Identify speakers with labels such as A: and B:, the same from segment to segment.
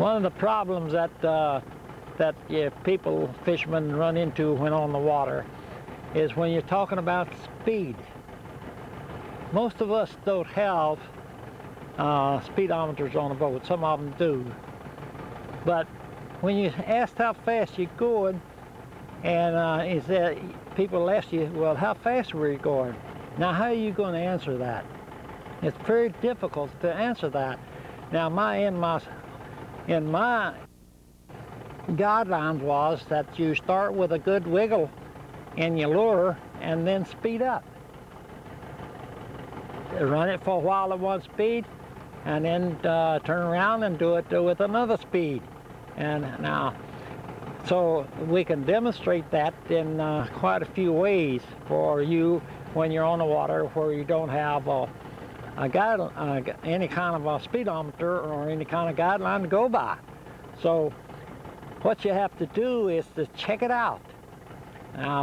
A: One of the problems that fishermen run into when on the water is when you're talking about speed. Most of us don't have speedometers on a boat. Some of them do. But when you ask how fast you're going, and people ask you, well, how fast were you going? Now, how are you going to answer that? It's very difficult to answer that. Now, in my guidelines was that you start with a good wiggle in your lure and then speed up. Run it for a while at one speed and then turn around and do it with another speed. And now, so we can demonstrate that in quite a few ways for you when you're on the water where you don't have any kind of a speedometer or any kind of guideline to go by. So what you have to do is to check it out.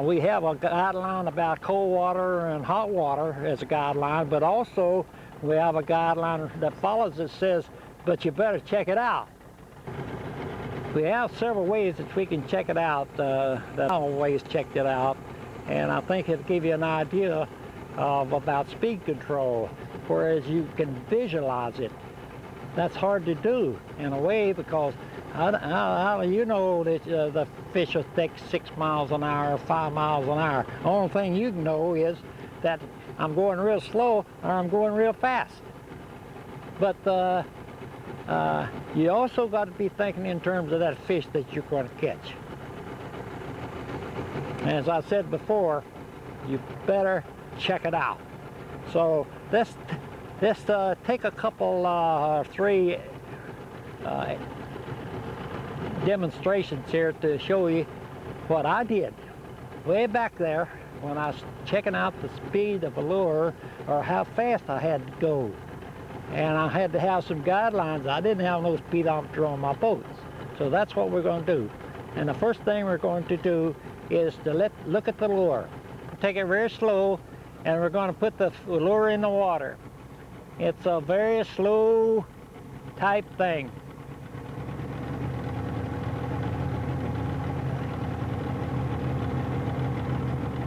A: We have a guideline about cold water and hot water as a guideline, but also we have a guideline that follows that says, but you better check it out. We have several ways that we can check it out. That I've always checked it out, and I think it'll give you an idea about speed control, whereas you can visualize it. That's hard to do in a way because how you know that the fish will take 6 miles an hour, 5 miles an hour. The only thing you can know is that I'm going real slow or I'm going real fast. But you also got to be thinking in terms of that fish that you're going to catch. As I said before, you better check it out. So let's take a couple, 3 demonstrations here to show you what I did way back there when I was checking out the speed of a lure or how fast I had to go. And I had to have some guidelines. I didn't have no speedometer on my boats. So that's what we're going to do. And the first thing we're going to do is to look at the lure. Take it very slow, and we're going to put the lure in the water. It's a very slow type thing.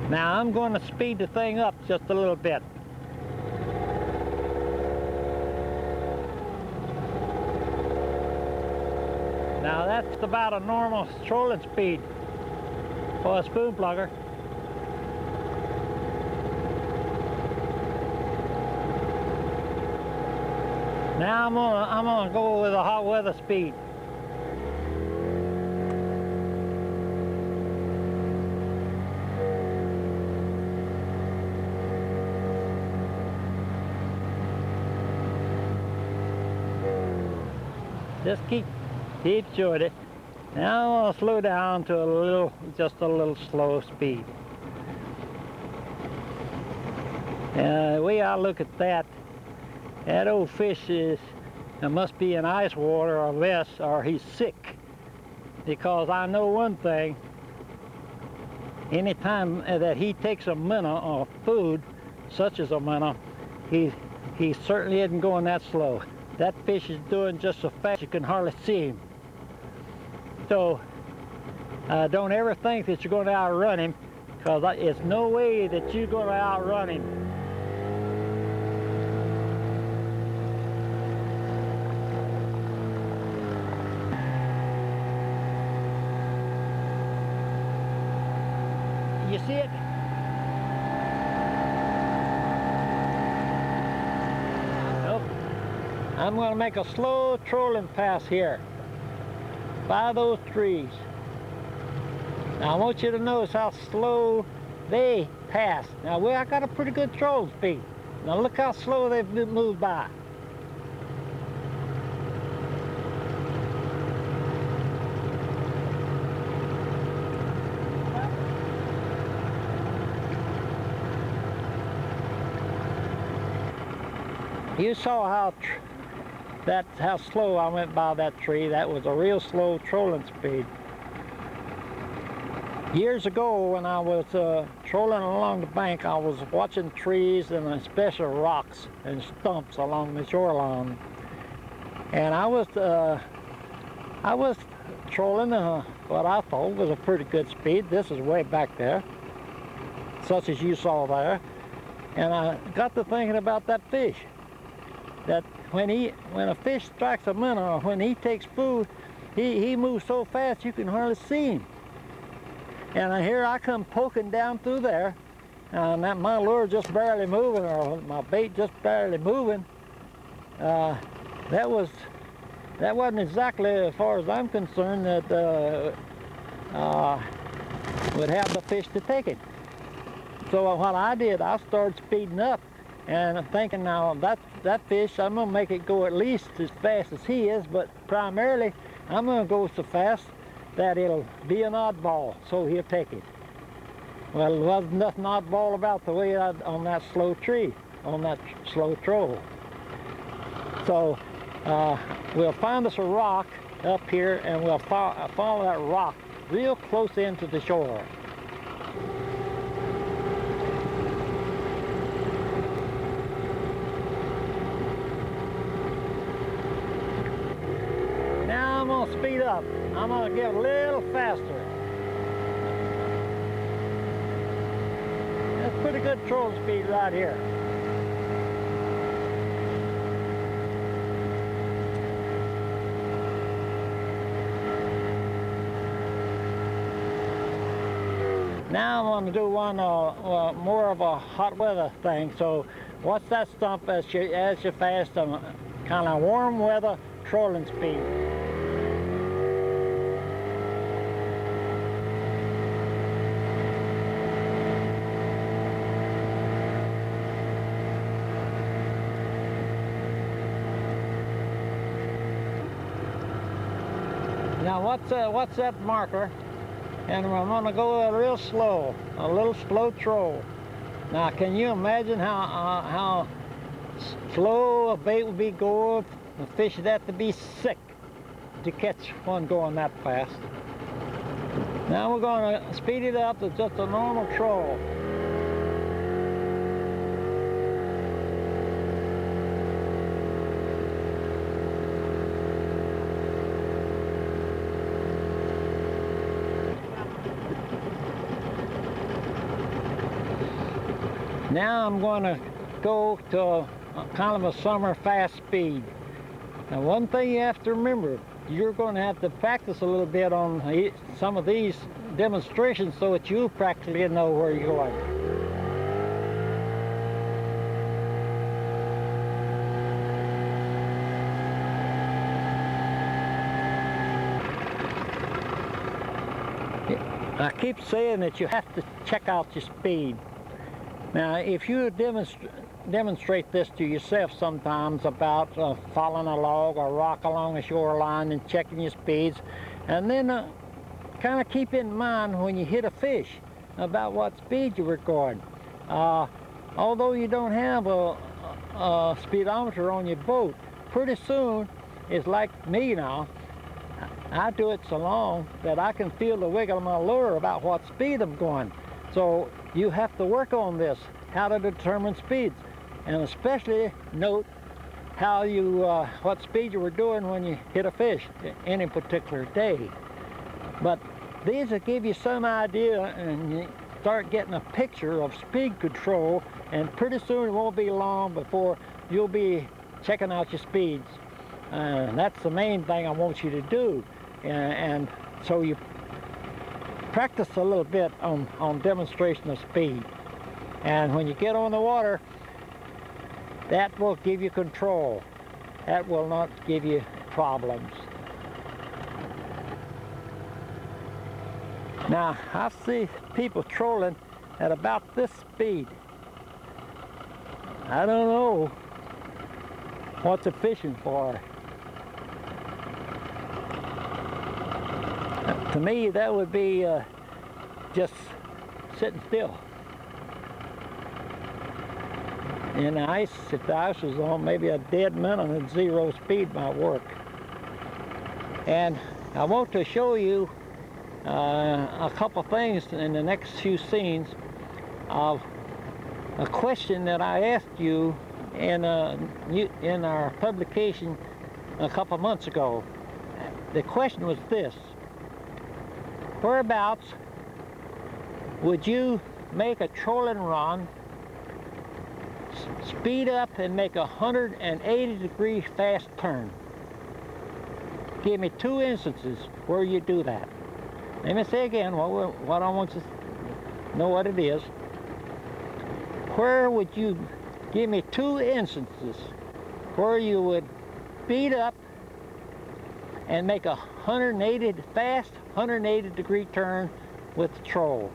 A: Now I'm going to speed the thing up just a little bit. Now that's about a normal trolling speed for a spoon plugger. Now I'm gonna go with a hot weather speed. Just keep shooting it. Now I'm gonna slow down to just a little slow speed. And the way I look at that old fish must be in ice water or less, or he's sick. Because I know one thing, anytime that he takes a minnow or food, such as a minnow, he certainly isn't going that slow. That fish is doing just so fast you can hardly see him. So don't ever think that you're going to outrun him, because there's no way that you're going to outrun him. You see it? Nope. I'm going to make a slow trolling pass here by those trees. Now I want you to notice how slow they pass. Now I got a pretty good trolling speed. Now look how slow they've moved by. You saw how slow I went by that tree. That was a real slow trolling speed. Years ago, when I was trolling along the bank, I was watching trees and especially rocks and stumps along the shoreline. And I was I was trolling what I thought was a pretty good speed. This is way back there, such as you saw there. And I got to thinking about that fish. That when a fish strikes a minnow, or when he takes food, he moves so fast you can hardly see him. And here I come poking down through there, and my lure just barely moving, or my bait just barely moving. That wasn't exactly, as far as I'm concerned, that would have the fish to take it. So what I did, I started speeding up, and I'm thinking, now that fish, I'm gonna make it go at least as fast as he is, but primarily I'm gonna go so fast that it'll be an oddball, so he'll take it. Well, there wasn't nothing oddball about the way on that slow troll. So we'll find us a rock up here, and we'll follow that rock real close into the shore. Now I'm going to speed up. I'm going to get a little faster. That's pretty good troll speed right here. Now I'm going to do one more of a hot weather thing. So watch that stump as you fast on kind of warm weather trolling speed. Now what's that marker? And I'm going to go real slow, a little slow troll. Now, can you imagine how slow a bait would be going? The fish would have to be sick to catch one going that fast. Now we're going to speed it up to just a normal troll. Now I'm going to go to kind of a summer fast speed. Now one thing you have to remember, you're going to have to practice a little bit on some of these demonstrations so that you practically know where you're going. I keep saying that you have to check out your speed. Now, if you demonstrate this to yourself sometimes about following a log or rock along the shoreline and checking your speeds, and then kind of keep in mind when you hit a fish about what speed you were going. Although you don't have a speedometer on your boat, pretty soon, it's like me now, I do it so long that I can feel the wiggle of my lure about what speed I'm going. So you have to work on this, how to determine speeds, and especially note how what speed you were doing when you hit a fish any particular day. But these will give you some idea, and you start getting a picture of speed control, and pretty soon it won't be long before you'll be checking out your speeds. That's the main thing I want you to do, and so you practice a little bit on demonstration of speed. And when you get on the water, that will give you control. That will not give you problems. Now, I see people trolling at about this speed. I don't know what they're fishing for. To me, that would be just sitting still. In the ice, if the ice was on, maybe a dead minnow at 0 speed might work. And I want to show you a couple things in the next few scenes of a question that I asked you in our publication a couple months ago. the question was this: whereabouts would you make a trolling run, speed up and make a 180-degree fast turn? Give me 2 instances where you do that. Let me say again what I want you to know what it is. Where would you give me 2 instances where you would speed up and make a fast 180-degree turn with the troll?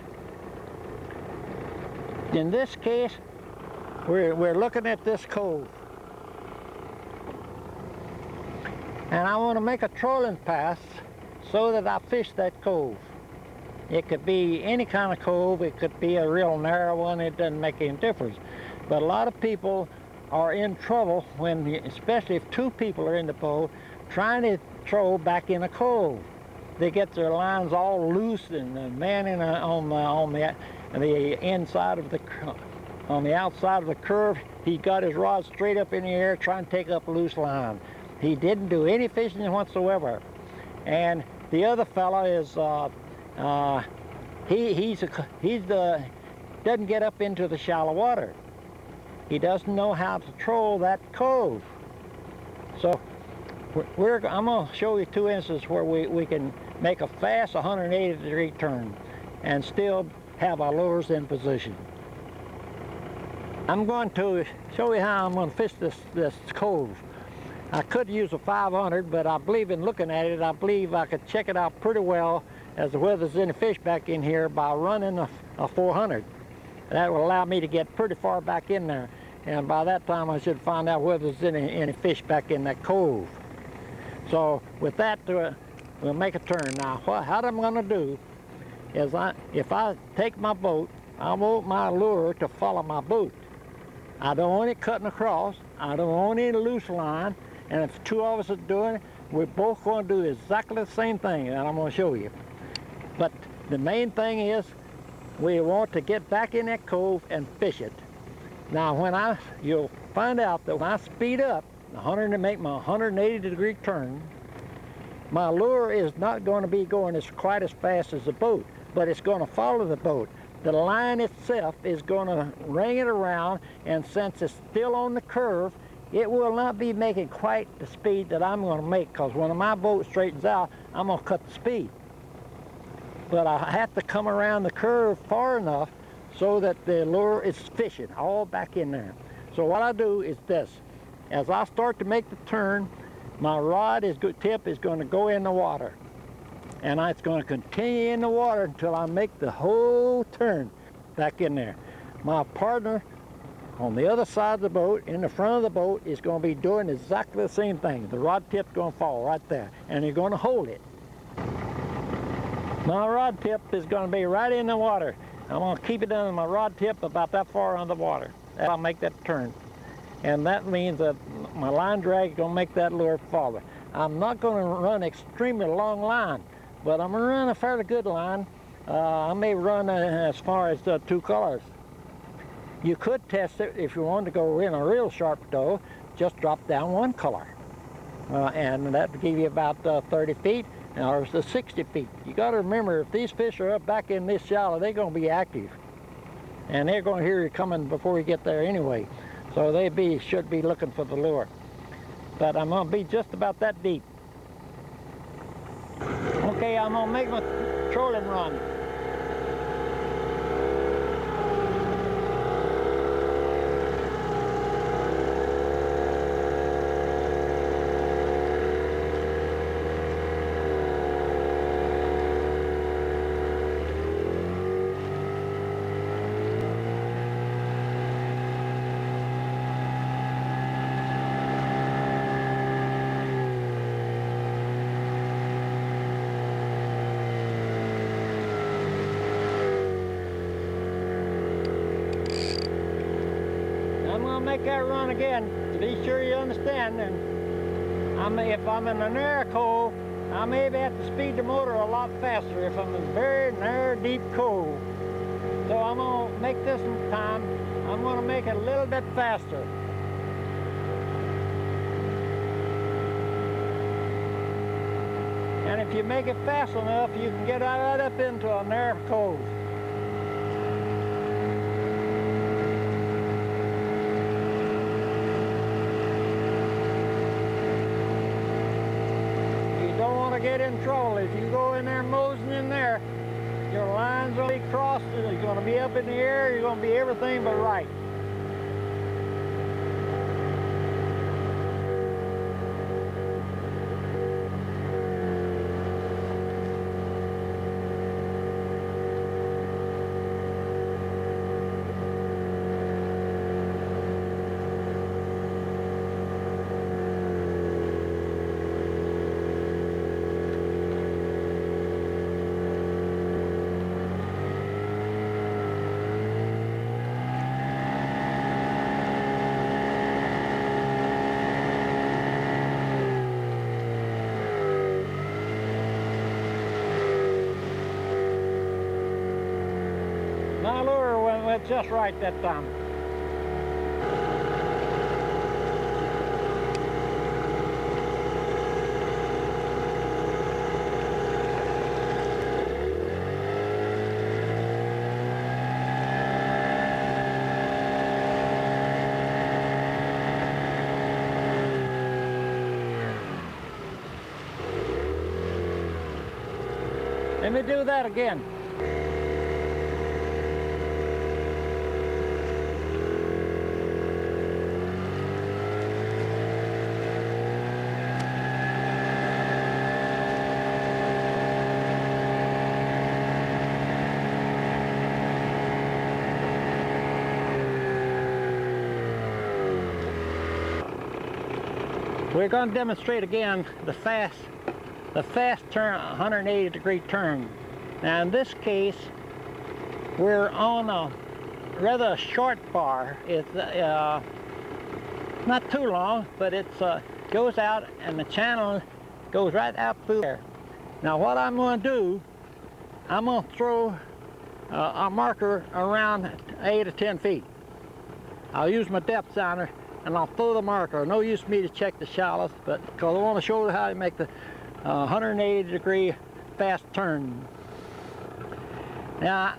A: In this case, we're looking at this cove, and I want to make a trolling pass so that I fish that cove. It could be any kind of cove. It could be a real narrow one. It doesn't make any difference. But a lot of people are in trouble when, especially if 2 people are in the boat, trying to troll back in a cove. They get their lines all loose, and the man on the inside of on the outside of the curve, he got his rod straight up in the air trying to take up loose line. He didn't do any fishing whatsoever. And the other fella is doesn't get up into the shallow water. He doesn't know how to troll that cove. So I'm going to show you 2 instances where we can make a fast 180-degree turn and still have our lures in position. I'm going to show you how I'm going to fish this cove. I could use a 500, but I believe in looking at it, I believe I could check it out pretty well as to whether there's any fish back in here by running a 400. That will allow me to get pretty far back in there, and by that time I should find out whether there's any fish back in that cove. So with that, we'll make a turn. Now, how I'm going to do is if I take my boat, I want my lure to follow my boat. I don't want it cutting across. I don't want any loose line. And if 2 of us are doing it, we're both going to do exactly the same thing that I'm going to show you. But the main thing is we want to get back in that cove and fish it. Now, you'll find out that when I speed up to make my 180-degree turn, my lure is not going to be going quite as fast as the boat, but it's going to follow the boat. The line itself is going to ring it around, and since it's still on the curve, it will not be making quite the speed that I'm going to make, because when my boat straightens out, I'm going to cut the speed. But I have to come around the curve far enough so that the lure is fishing all back in there. So what I do is this: as I start to make the turn, my rod tip is going to go in the water, and it's going to continue in the water until I make the whole turn back in there. My partner on the other side of the boat, in the front of the boat, is going to be doing exactly the same thing. The rod tip's going to fall right there, and you're going to hold it. My rod tip is going to be right in the water. I'm going to keep it under my rod tip about that far under the water. I'll make that turn. And that means that my line drag is going to make that lure follow. I'm not going to run extremely long line, but I'm going to run a fairly good line. I may run as far as 2 colors. You could test it if you wanted to go in a real sharp doe, just drop down 1 color. And that would give you about 30 feet or 60 feet. You got to remember, if these fish are up back in this shallow, they're going to be active. And they're going to hear you coming before you get there anyway. So they should be looking for the lure. But I'm going to be just about that deep. Okay, I'm going to make my trolling run. Make that run again to be sure you understand. And if I'm in a narrow cove, I may have to speed the motor a lot faster if I'm in a very narrow, deep cove. So I'm going to make this time, I'm going to make it a little bit faster. And if you make it fast enough, you can get right up into a narrow cove. You don't want to get in trouble. If you go in there moseying in there, your lines will be crossed, you're going to be up in the air, you're going to be everything but right. My lure went just right that time. Let me do that again. We're going to demonstrate again the fast turn, 180-degree turn. Now in this case, we're on a rather short bar. It's not too long, but it goes out and the channel goes right out through there. Now what I'm going to do, I'm going to throw a marker around 8 or 10 feet. I'll use my depth sounder and I'll throw the marker. No use for me to check the shallows, but because I want to show you how to make the 180-degree fast turn. Now,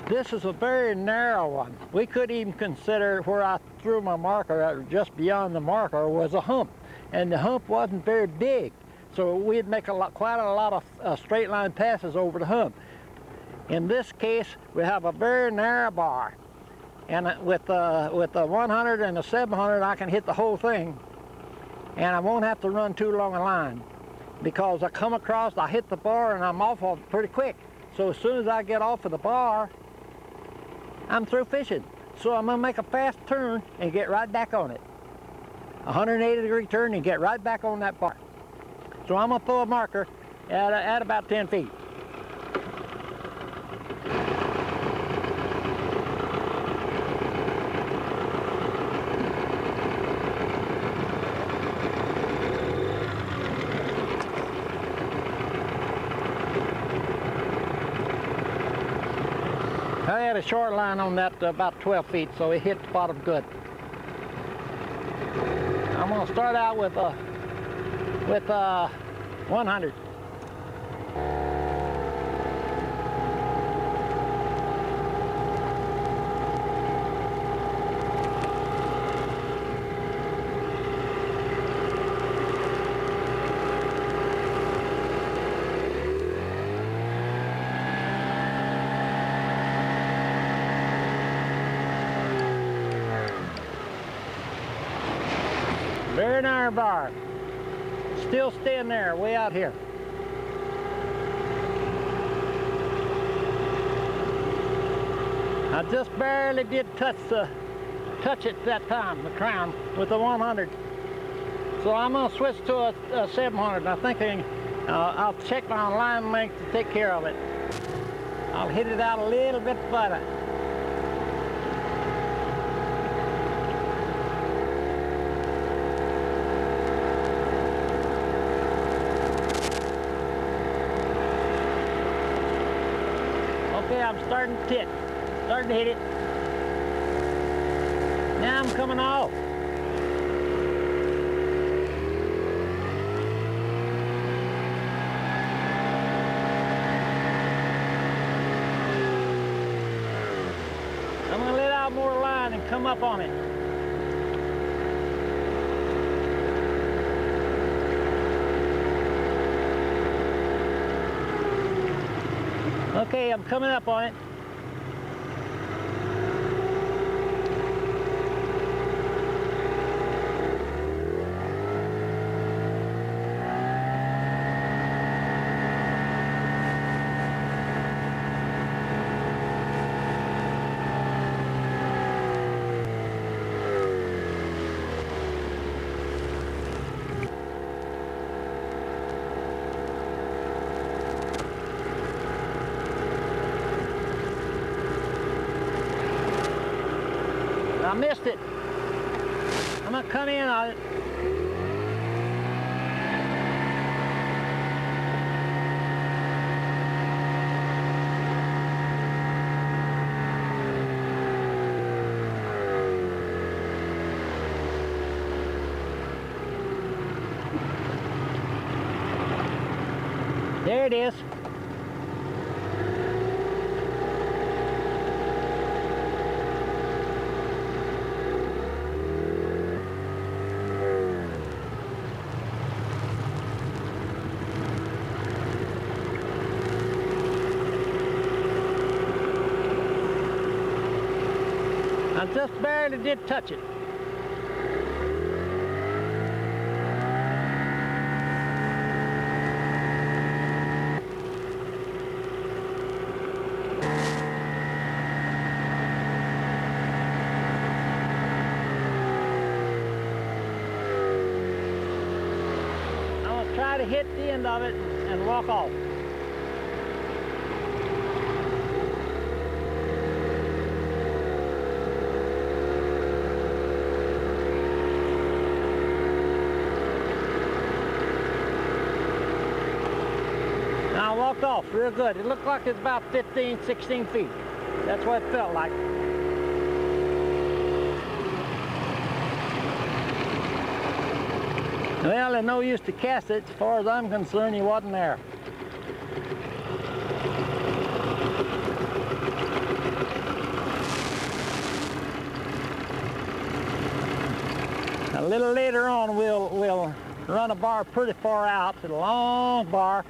A: this is a very narrow one. We could even consider where I threw my marker, just beyond the marker was a hump, and the hump wasn't very big, so we'd make quite a lot of straight line passes over the hump. In this case, we have a very narrow bar. And with the 100 and the 700, I can hit the whole thing, and I won't have to run too long a line, because I come across, I hit the bar, and I'm off of it pretty quick. So as soon as I get off of the bar, I'm through fishing. So I'm gonna make a fast turn and get right back on it. 180-degree turn and get right back on that bar. So I'm gonna throw a marker at about 10 feet. I had a short line on that about 12 feet, so it hit the bottom good. I'm going to start out with 100. Very narrow bar. Still staying there, way out here. I just barely did touch it that time, the crown, with the 100. So I'm going to switch to a 700. I'm thinking I'll check my line length to take care of it. I'll hit it out a little bit further. Okay, I'm starting to hit. Starting to hit it. Now I'm coming off. come up on it. Okay, I'm coming up on it. I missed it. I'm gonna come in on it. There it is. I just barely did touch it. I'm gonna try to hit the end of it and walk off. I walked off real good. It looked like it's about 15, 16 feet. That's what it felt like. Well, there's no use to cast it. As far as I'm concerned, he wasn't there. A little later on, we'll run a bar pretty far out. It's a long bar.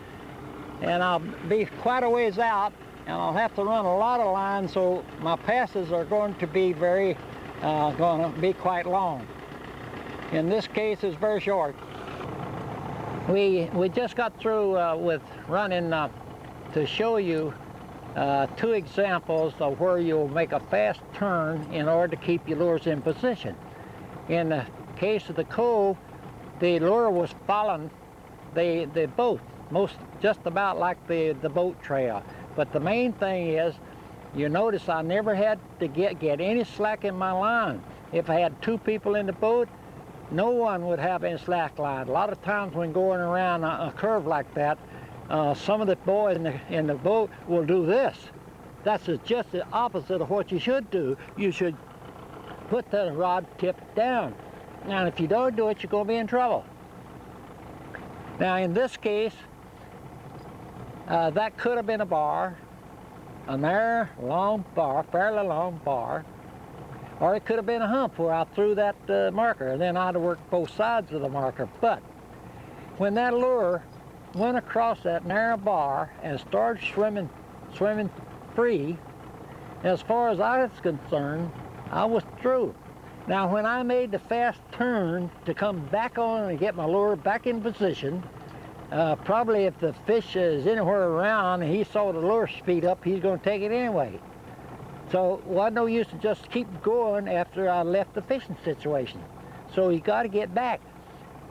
A: And I'll be quite a ways out, and I'll have to run a lot of lines, so my passes are going to be quite long. In this case, it's very short. We just got through with running to show you 2 examples of where you'll make a fast turn in order to keep your lures in position. In the case of the cove, the lure was following the boat, just about like the boat trail. But the main thing is, you notice I never had to get any slack in my line. If I had 2 people in the boat, no one would have any slack line. A lot of times when going around a curve like that, some of the boys in the boat will do this. That's just the opposite of what you should do. You should put the rod tip down. Now, if you don't do it, you're going to be in trouble. Now, in this case, that could have been a bar, a narrow, long bar, fairly long bar, or it could have been a hump where I threw that marker, and then I'd have worked both sides of the marker. But when that lure went across that narrow bar and started swimming free, as far as I was concerned, I was through. Now, when I made the fast turn to come back on and get my lure back in position, probably if the fish is anywhere around and he saw the lure speed up, he's going to take it anyway. So it wasn't no use to just keep going after I left the fishing situation. So you got to get back.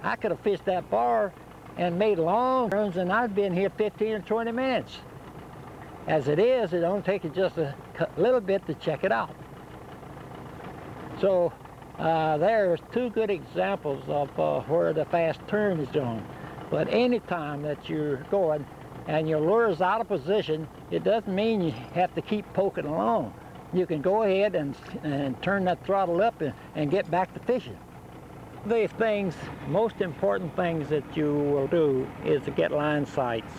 A: I could have fished that bar and made long turns, and I'd been here 15 or 20 minutes. As it is, it only takes just a little bit to check it out. So there's 2 good examples of where the fast turn is done. But any time that you're going and your lure is out of position, it doesn't mean you have to keep poking along. You can go ahead and turn that throttle up and get back to fishing. The most important things that you will do is to get line sights.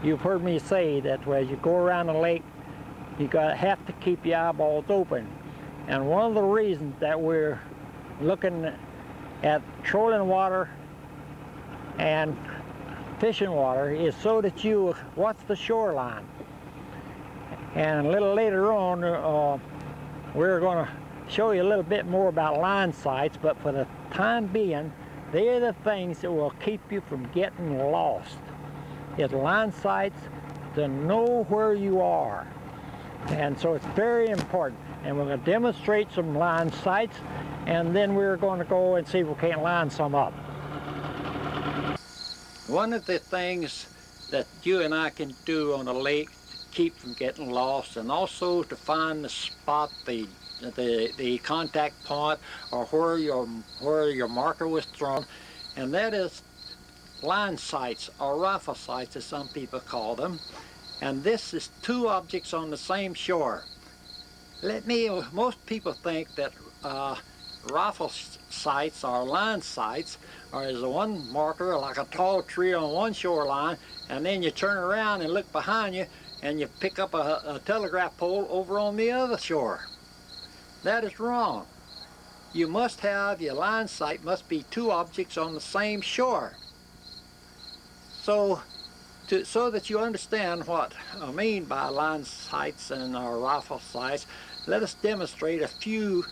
A: You've heard me say that as you go around the lake, you have to keep your eyeballs open. And one of the reasons that we're looking at trolling water and fishing water is so that you watch the shoreline. And a little later on, we're going to show you a little bit more about line sights, but for the time being, they're the things that will keep you from getting lost. It's line sights to know where you are. And so it's very important. And we're going to demonstrate some line sights, and then we're going to go and see if we can't line some up. One of the things that you and I can do on a lake to keep from getting lost, and also to find the spot, the contact point, or where your marker was thrown, and that is line sights, or rifle sights as some people call them. And this is two objects on the same shore. Most people think that rifle sights or line sights is one marker like a tall tree on one shoreline, and then you turn around and look behind you and you pick up a telegraph pole over on the other shore. That is wrong. You must have, your line sight must be two objects on the same shore. So that you understand what I mean by line sights and rifle sights, let us demonstrate a few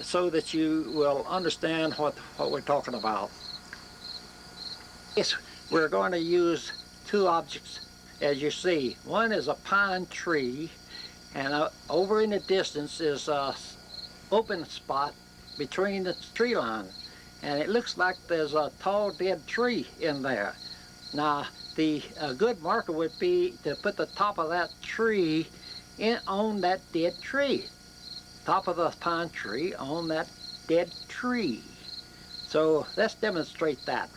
A: so that you will understand what we're talking about. Yes, we're going to use two objects, as you see. One is a pine tree, and over in the distance is an open spot between the tree line, and it looks like there's a tall dead tree in there. Now, the good marker would be to put the top of that tree on that dead tree. Top of the pine tree on that dead tree. So let's demonstrate that.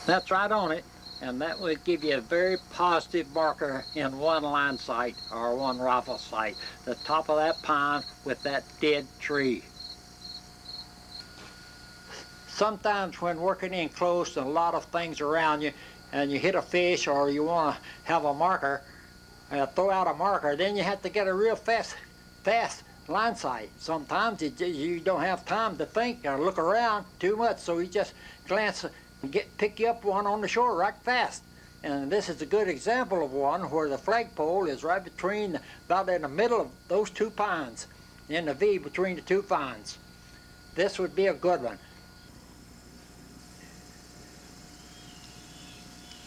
A: That's right on it, and that would give you a very positive marker in one line sight or one rifle sight. The top of that pine with that dead tree. Sometimes when working in close and a lot of things around you, and you hit a fish or you want to have a marker, throw out a marker, then you have to get a real fast line sight. Sometimes you don't have time to think or look around too much, so you just glance and pick you up one on the shore right fast. And this is a good example of one where the flagpole is right between, about in the middle of those two pines, in the V between the two pines. This would be a good one.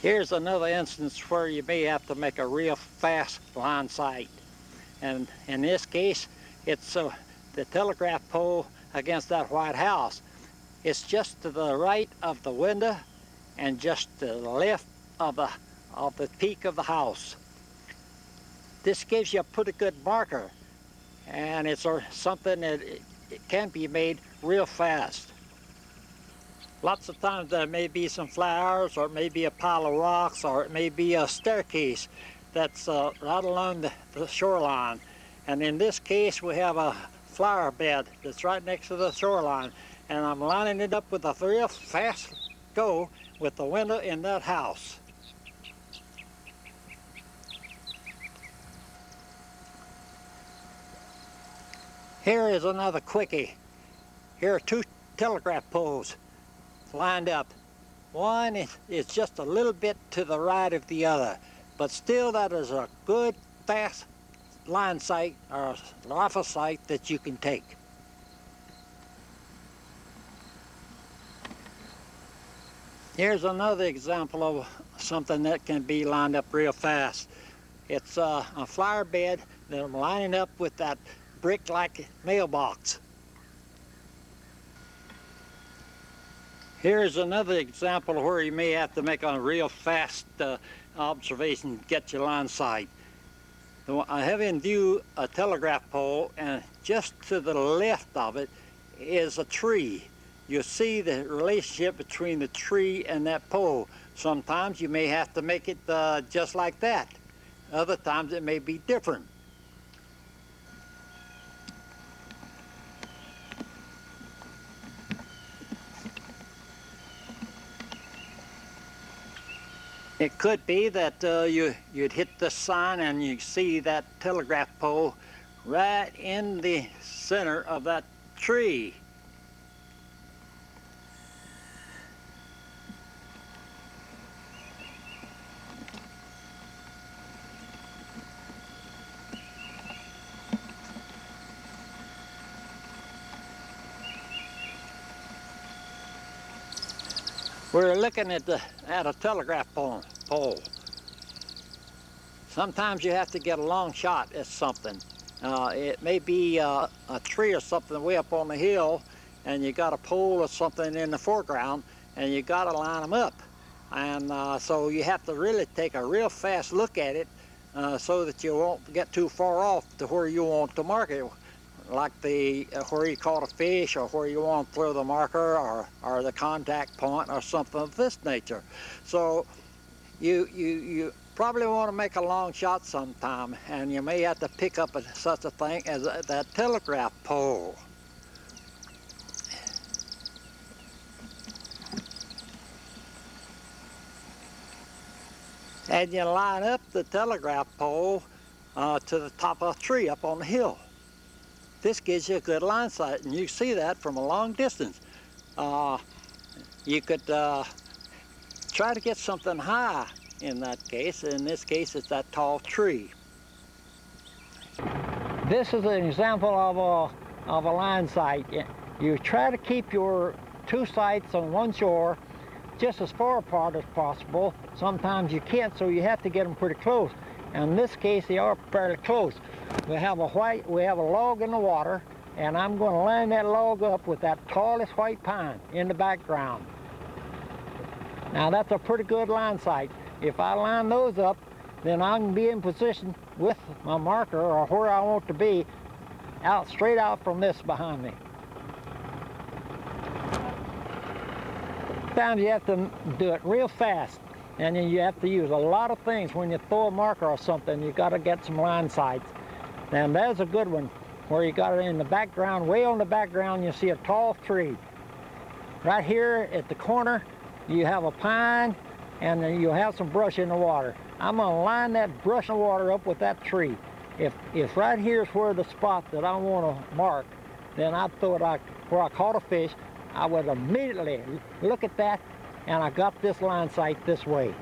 A: Here's another instance where you may have to make a real fast line sight. And in this case, it's the telegraph pole against that white house. It's just to the right of the window and just to the left of the peak of the house. This gives you a pretty good marker, and it's something that it can be made real fast. Lots of times there may be some flowers, or it may be a pile of rocks, or it may be a staircase that's right along the shoreline. And in this case, we have a flower bed that's right next to the shoreline. And I'm lining it up with a real fast go with the window in that house. Here is another quickie. Here are two telegraph poles lined up. One is just a little bit to the right of the other, but still that is a good fast line sight or rifle sight that you can take. Here's another example of something that can be lined up real fast. It's a flower bed that I'm lining up with that brick-like mailbox. Here's another example of where you may have to make a real fast observation to get your line sight. I have in view a telegraph pole, and just to the left of it is a tree. You'll see the relationship between the tree and that pole. Sometimes you may have to make it just like that. Other times it may be different. It could be that you'd hit the sign and you see that telegraph pole right in the center of that tree. We're looking at a telegraph pole. Sometimes you have to get a long shot at something. It may be a tree or something way up on the hill, and you got a pole or something in the foreground, and you got to line them up. And so you have to really take a real fast look at it so that you won't get too far off to where you want to mark it, like where you caught a fish, or where you want to throw the marker, or the contact point, or something of this nature. So you probably want to make a long shot sometime, and you may have to pick up such a thing as that telegraph pole. And you line up the telegraph pole to the top of a tree up on the hill. This gives you a good line sight, and you see that from a long distance. You could try to get something high in that case. In this case, it's that tall tree. This is an example of a line sight. You try to keep your two sights on one shore just as far apart as possible. Sometimes you can't, so you have to get them pretty close. And in this case, they are fairly close. We have a log in the water, and I'm going to line that log up with that tallest white pine in the background. Now that's a pretty good line sight. If I line those up, then I can be in position with my marker, or where I want to be, straight out from this behind me. Sometimes you have to do it real fast, and then you have to use a lot of things. When you throw a marker or something, you got to get some line sights. And there's a good one, where you got it in the background, way on the background, you see a tall tree. Right here at the corner, you have a pine, and then you'll have some brush in the water. I'm going to line that brush in the water up with that tree. If right here is where the spot that I want to mark, then I thought where I caught a fish, I would immediately look at that, and I got this line sight this way.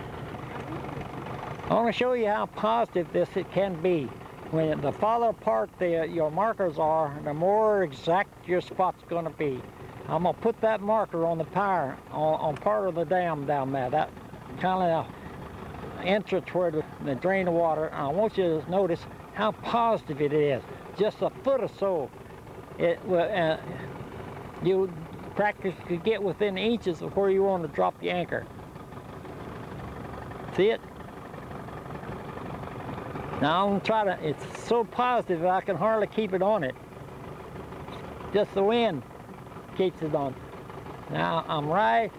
A: I want to show you how positive it can be. When the farther apart your markers are, the more exact your spot's going to be. I'm going to put that marker on the pier, on part of the dam down there, that kind of entrance where they drain the water. And I want you to notice how positive it is. Just a foot or so, you practice to get within inches of where you want to drop the anchor. See it? Now I'm going to try to, it's so positive that I can hardly keep it on it. Just the wind keeps it on. Now I'm right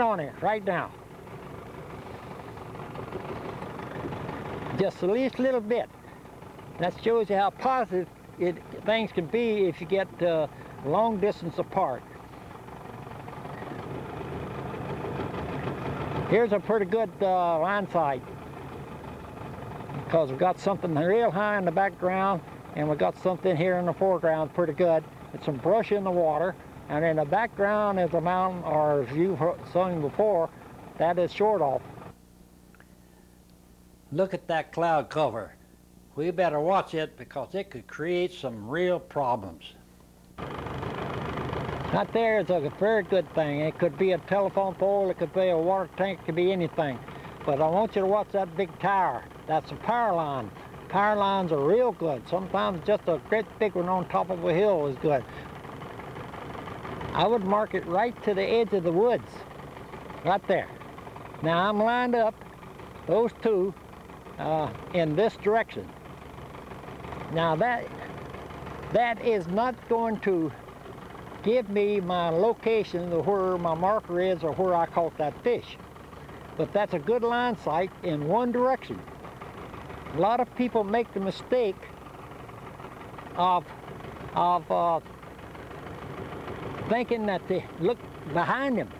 A: on it, right now. Just the least little bit. That shows you how positive things can be if you get long distance apart. Here's a pretty good line sight, because we've got something real high in the background, and we've got something here in the foreground pretty good. It's some brush in the water, and in the background is a mountain, or as you've seen before, that is short off. Look at that cloud cover. We better watch it, because it could create some real problems. Right there is a very good thing. It could be a telephone pole, it could be a water tank, it could be anything. But I want you to watch that big tower. That's a power line. Power lines are real good. Sometimes just a great big one on top of a hill is good. I would mark it right to the edge of the woods, right there. Now I'm lined up, those two, in this direction. Now that is not going to give me my location of where my marker is or where I caught that fish. But that's a good line sight in one direction. A lot of people make the mistake of thinking that they look behind them.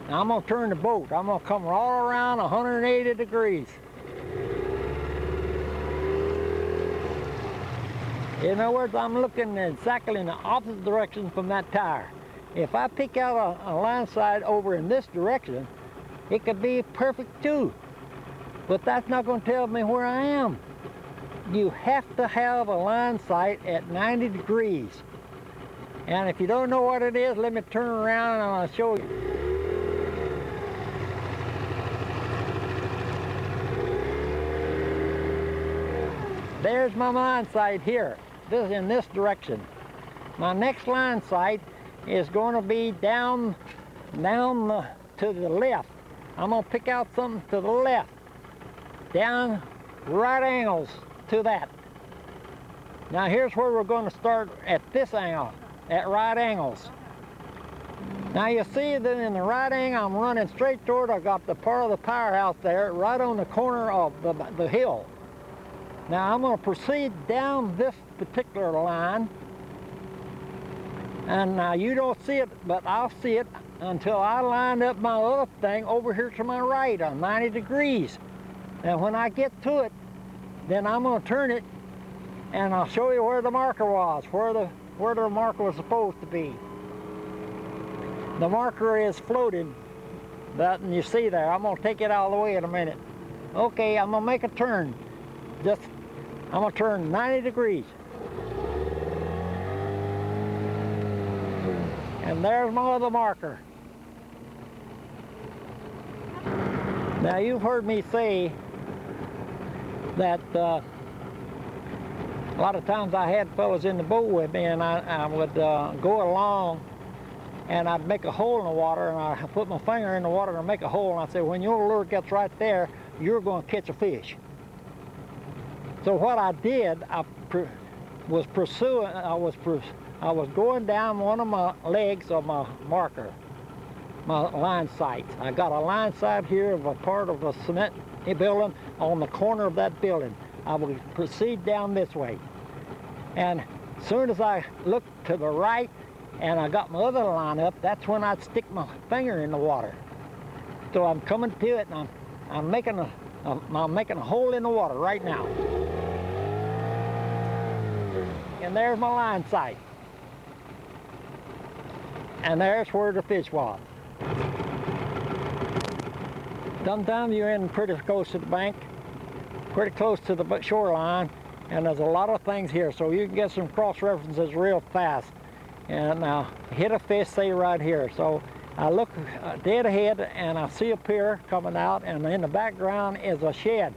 A: Now I'm going to turn the boat. I'm going to come all around 180 degrees. In other words, I'm looking exactly in the opposite direction from that tire. If I pick out a line sight over in this direction, it could be perfect too. But that's not going to tell me where I am. You have to have a line sight at 90 degrees. And if you don't know what it is, let me turn around and I'll show you. There's my line sight here. This is in this direction. My next line sight is going to be down to the left. I'm going to pick out something to the left, down right angles to that. Now here's where we're going to start at this angle, at right angles. Now you see that in the right angle I'm running straight toward, I got the part of the powerhouse there right on the corner of the hill. Now I'm going to proceed down this particular line, and now you don't see it, but I'll see it until I line up my other thing over here to my right on 90 degrees. And when I get to it, then I'm going to turn it and I'll show you where the marker was, where the marker was supposed to be. The marker is floating, that and you see there. I'm going to take it out of the way in a minute. Okay, I'm going to make a turn. I'm going to turn 90 degrees. And there's my other marker. Now you've heard me say that a lot of times I had fellows in the boat with me, and I would go along and I'd make a hole in the water, and I'd put my finger in the water and make a hole, and I'd say, when your lure gets right there, you're going to catch a fish. So what I did, I was going down one of my legs of my marker, my line sights. I got a line sight here of a part of a cement building on the corner of that building. I would proceed down this way. And as soon as I looked to the right and I got my other line up, that's when I'd stick my finger in the water. So I'm coming to it, and I'm making a hole in the water right now. And there's my line sight. And there's where the fish was. Sometimes you're in pretty close to the bank, pretty close to the shoreline, and there's a lot of things here, so you can get some cross references real fast. And hit a fish, say right here. So I look dead ahead and I see a pier coming out, and in the background is a shed.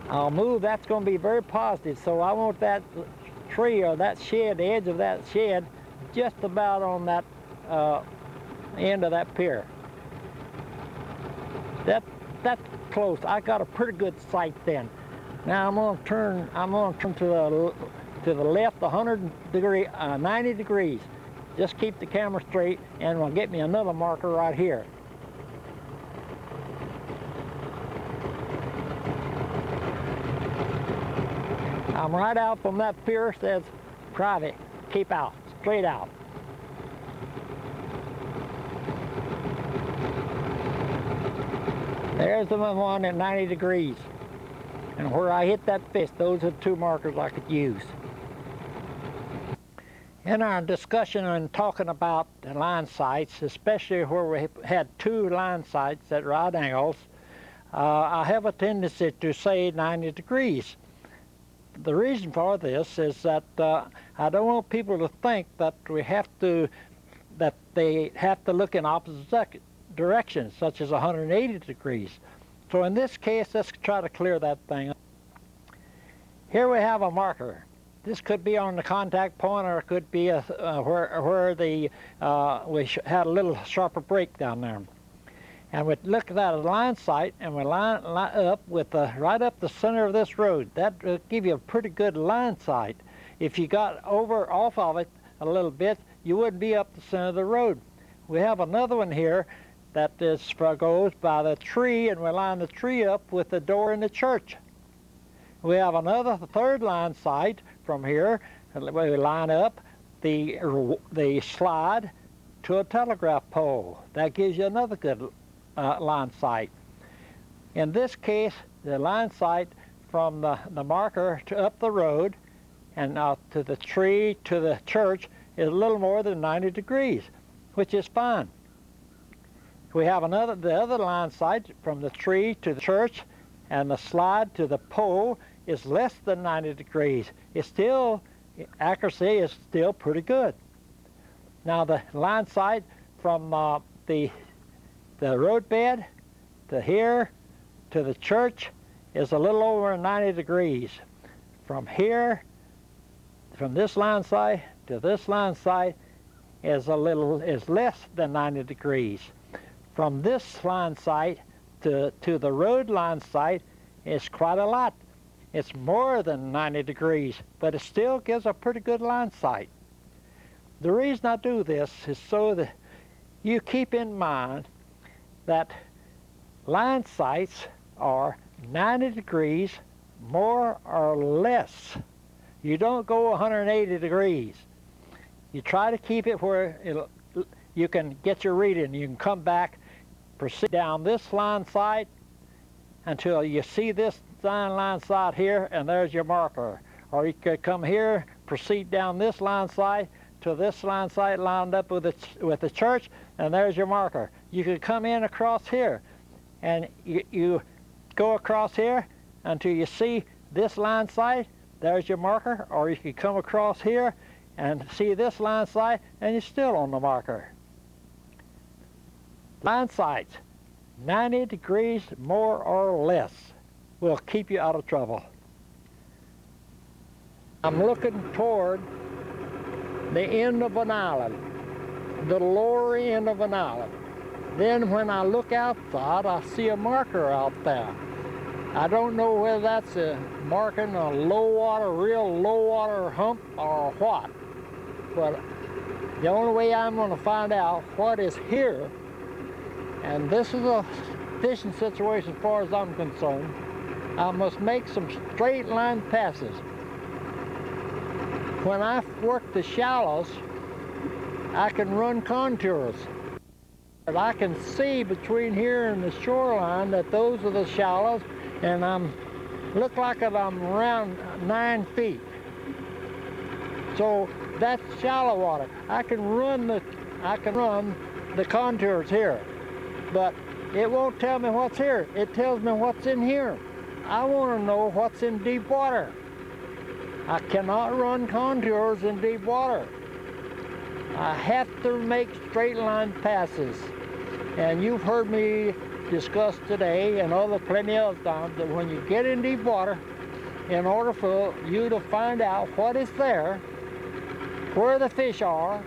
A: I'll move, that's going to be very positive, so I want that tree or that shed, the edge of that shed, just about on that end of that pier. That's close. I got a pretty good sight then. Now I'm going to turn to the left 90 degrees. Just keep the camera straight, and it'll get me another marker right here. I'm right out from that pier, says private, keep out, straight out. There's the one at 90 degrees. And where I hit that fish, those are the two markers I could use. In our discussion and talking about the line sights, especially where we had two line sights at right angles, I have a tendency to say 90 degrees. The reason for this is that I don't want people to think that they have to look in opposite directions, such as 180 degrees. So in this case, let's try to clear that thing up. Here we have a marker. This could be on the contact point, or it could be where we had a little sharper break down there. And we look at that line sight, and we line up with right up the center of this road. That will give you a pretty good line sight. If you got off of it a little bit, you wouldn't be up the center of the road. We have another one here that goes by the tree, and we line the tree up with the door in the church. We have another third line sight from here, and we line up the slide to a telegraph pole. That gives you another good line sight. In this case, the line sight from the marker to up the road and to the tree to the church is a little more than 90 degrees, which is fine. We have the other line sight from the tree to the church, and the slide to the pole is less than 90 degrees. It's still, accuracy is still pretty good. Now the line sight from the roadbed to here to the church is a little over 90 degrees. From here, from this line sight to this line sight is less than 90 degrees. From this line sight to the road line sight is quite a lot. It's more than 90 degrees, but it still gives a pretty good line sight. The reason I do this is so that you keep in mind that line sights are 90 degrees more or less. You don't go 180 degrees. You try to keep it where you can get your reading. You can come back, proceed down this line sight until you see this line sight here, and there's your marker. Or you could come here, proceed down this line sight to this line sight lined up with the church, and there's your marker. You could come in across here, and you go across here until you see this line sight, there's your marker. Or you could come across here and see this line sight, and you're still on the marker. Line sights, 90 degrees more or less, will keep you out of trouble. I'm looking toward the end of an island, the lower end of an island. Then when I look outside, I see a marker out there. I don't know whether that's marking a low water, real low water hump or what, but the only way I'm going to find out what is here, and this is a fishing situation as far as I'm concerned, I must make some straight line passes. When I work the shallows, I can run contours. But I can see between here and the shoreline that those are the shallows, and look like I'm around 9 feet. So that's shallow water. I can run the contours here, but it won't tell me what's here. It tells me what's in here. I want to know what's in deep water. I cannot run contours in deep water. I have to make straight line passes. And you've heard me discuss today and plenty of times that when you get in deep water, in order for you to find out what is there, where the fish are,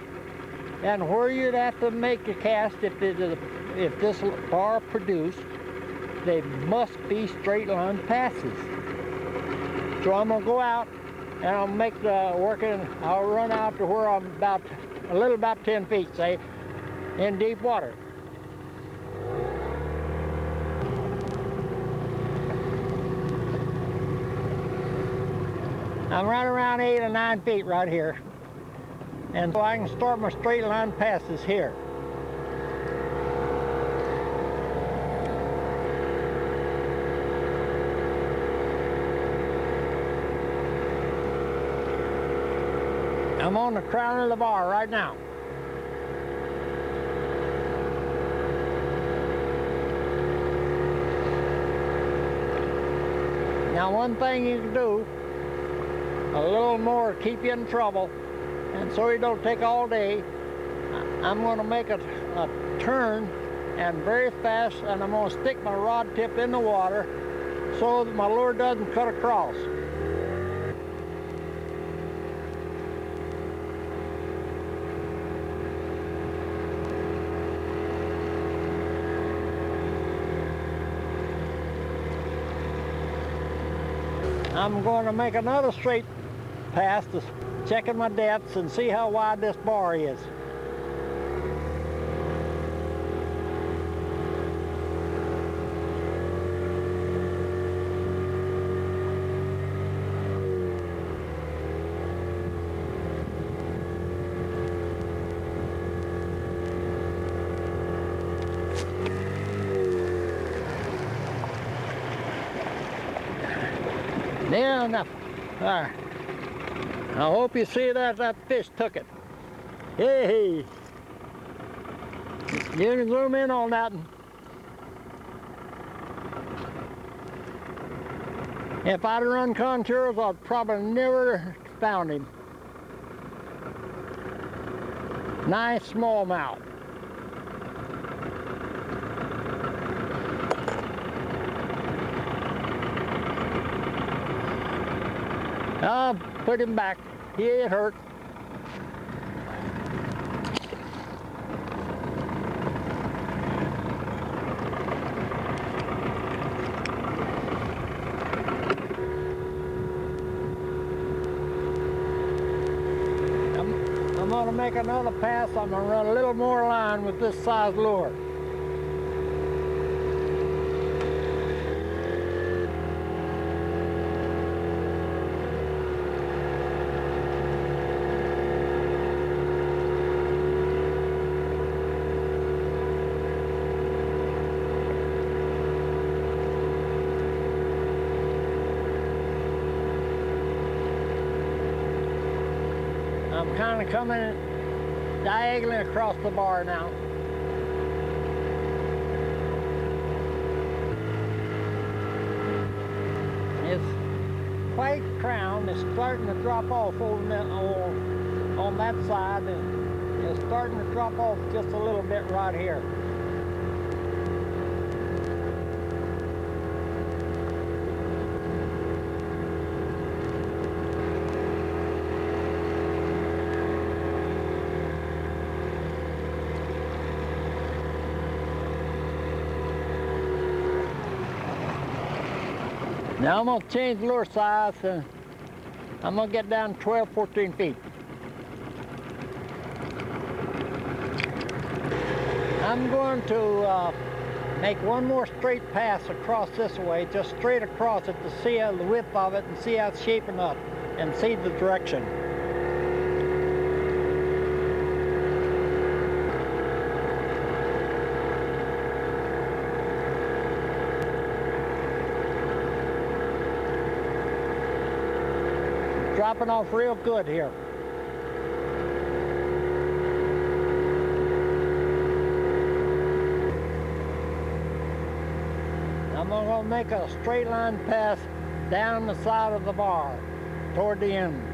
A: and where you'd have to make a cast if this bar produced, they must be straight line passes. So I'm gonna go out and I'll make the working, I'll run out to where I'm about 10 feet, say, in deep water. I'm right around 8 or 9 feet right here. And so I can start my straight line passes here. I'm on the crown of the bar right now. Now one thing you can do, a little more to keep you in trouble, and so you don't take all day, I'm going to make a turn and very fast, and I'm going to stick my rod tip in the water so that my lure doesn't cut across. I'm going to make another straight pass to checking my depths and see how wide this bar is. enough. There. I hope you see that fish took it. Hey, you can zoom in on that. If I'd run contours, I'd probably never found him. Nice smallmouth. I'll put him back. He ain't hurt. I'm going to make another pass. I'm going to run a little more line with this size lure. I'm kind of coming diagonally across the bar now. It's quite crowned. It's starting to drop off on that side, and it's starting to drop off just a little bit right here. Now I'm going to change lure size, and I'm going to get down 12, 14 feet. I'm going to make one more straight pass across this way, just straight across it to see the width of it and see how it's shaping up and see the direction. Dropping off real good here. I'm going to make a straight line pass down the side of the bar toward the end.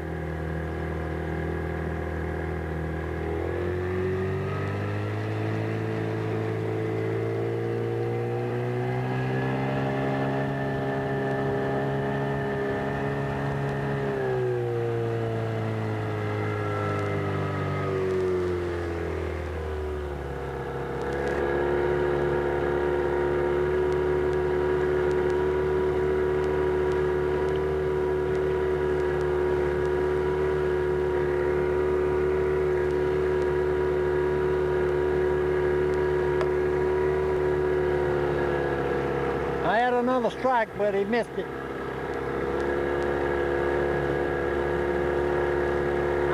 A: I had another strike, but he missed it.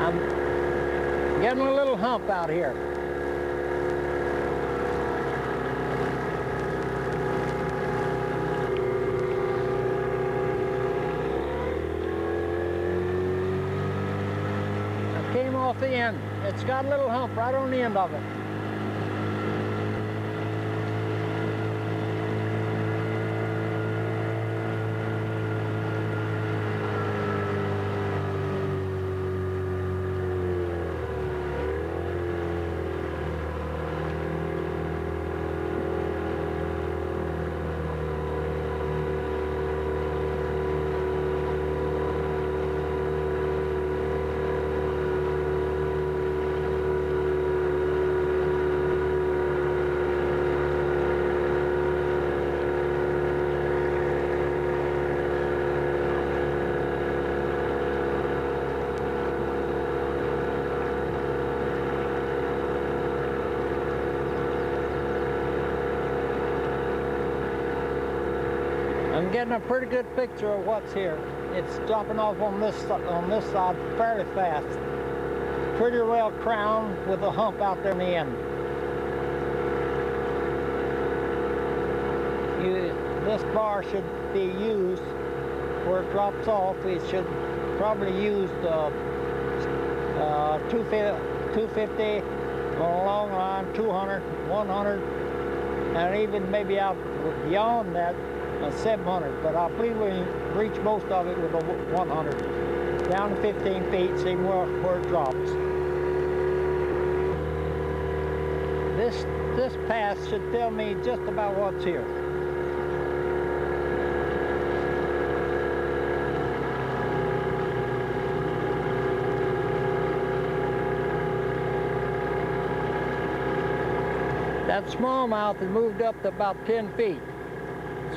A: I'm getting a little hump out here. I came off the end. It's got a little hump right on the end of it. I'm getting a pretty good picture of what's here. It's dropping off on this side fairly fast. Pretty well crowned with a hump out there in the end. This bar should be used where it drops off, we should probably use the 250 on a long line, 200, 100, and even maybe out beyond that, 700. But I believe we reach most of it with a 100. Down to 15 feet, see where it drops. This path should tell me just about what's here. That smallmouth has moved up to about 10 feet.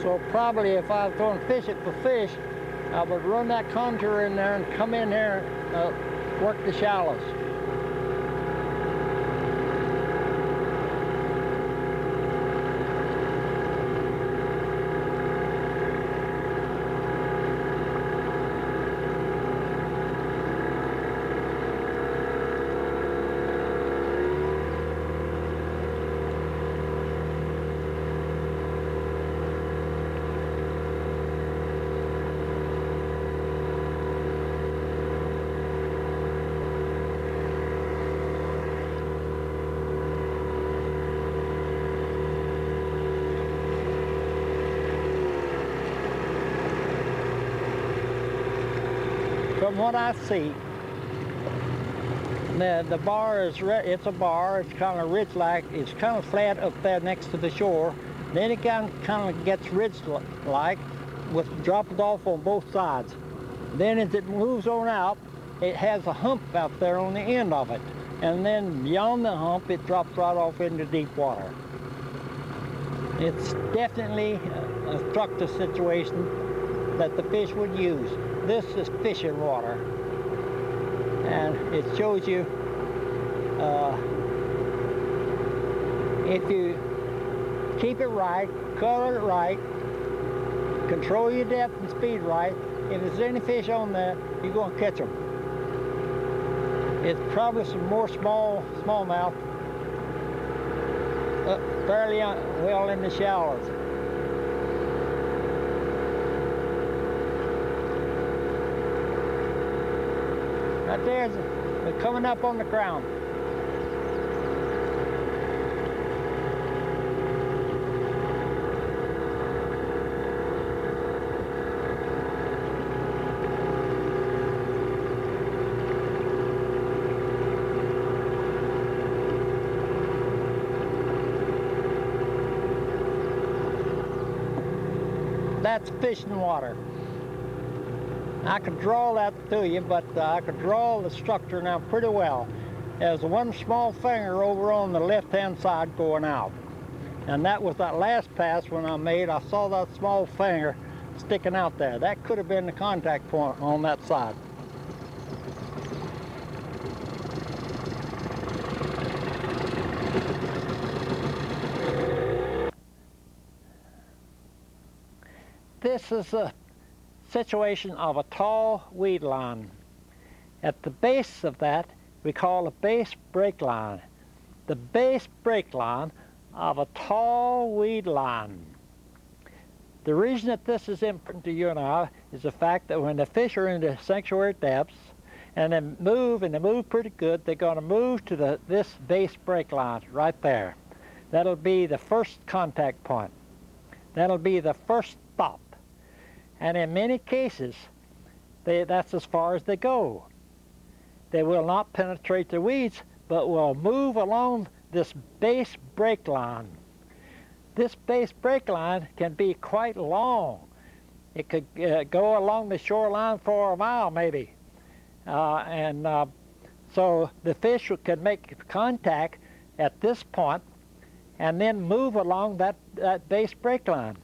A: So probably if I was going to fish it for fish, I would run that contour in there and come in here and work the shallows. From what I see, the bar is, it's a bar, it's kind of ridge-like, it's kind of flat up there next to the shore. Then it kind of gets ridge-like, with dropped off on both sides. Then as it moves on out, it has a hump out there on the end of it. And then beyond the hump, it drops right off into deep water. It's definitely a structure situation that the fish would use. This is fishing water, and it shows you if you keep it right, color it right, control your depth and speed right, if there's any fish on there, you're going to catch them. It's probably some more smallmouth fairly well in the shallows. Right there, they're coming up on the ground. That's fishing water. I could draw that to you, but I could draw the structure now pretty well. There's one small finger over on the left-hand side going out. And that was that last pass when I made, I saw that small finger sticking out there. That could have been the contact point on that side. This is a situation of a tall weed line. At the base of that, we call a base break line. The base break line of a tall weed line. The reason that this is important to you and I is the fact that when the fish are in the sanctuary depths and they move pretty good, they're going to move to this base break line right there. That'll be the first contact point. That'll be the first stop. And in many cases, that's as far as they go. They will not penetrate the weeds, but will move along this base break line. This base break line can be quite long. It could go along the shoreline for a mile maybe. So the fish can make contact at this point and then move along that base break line.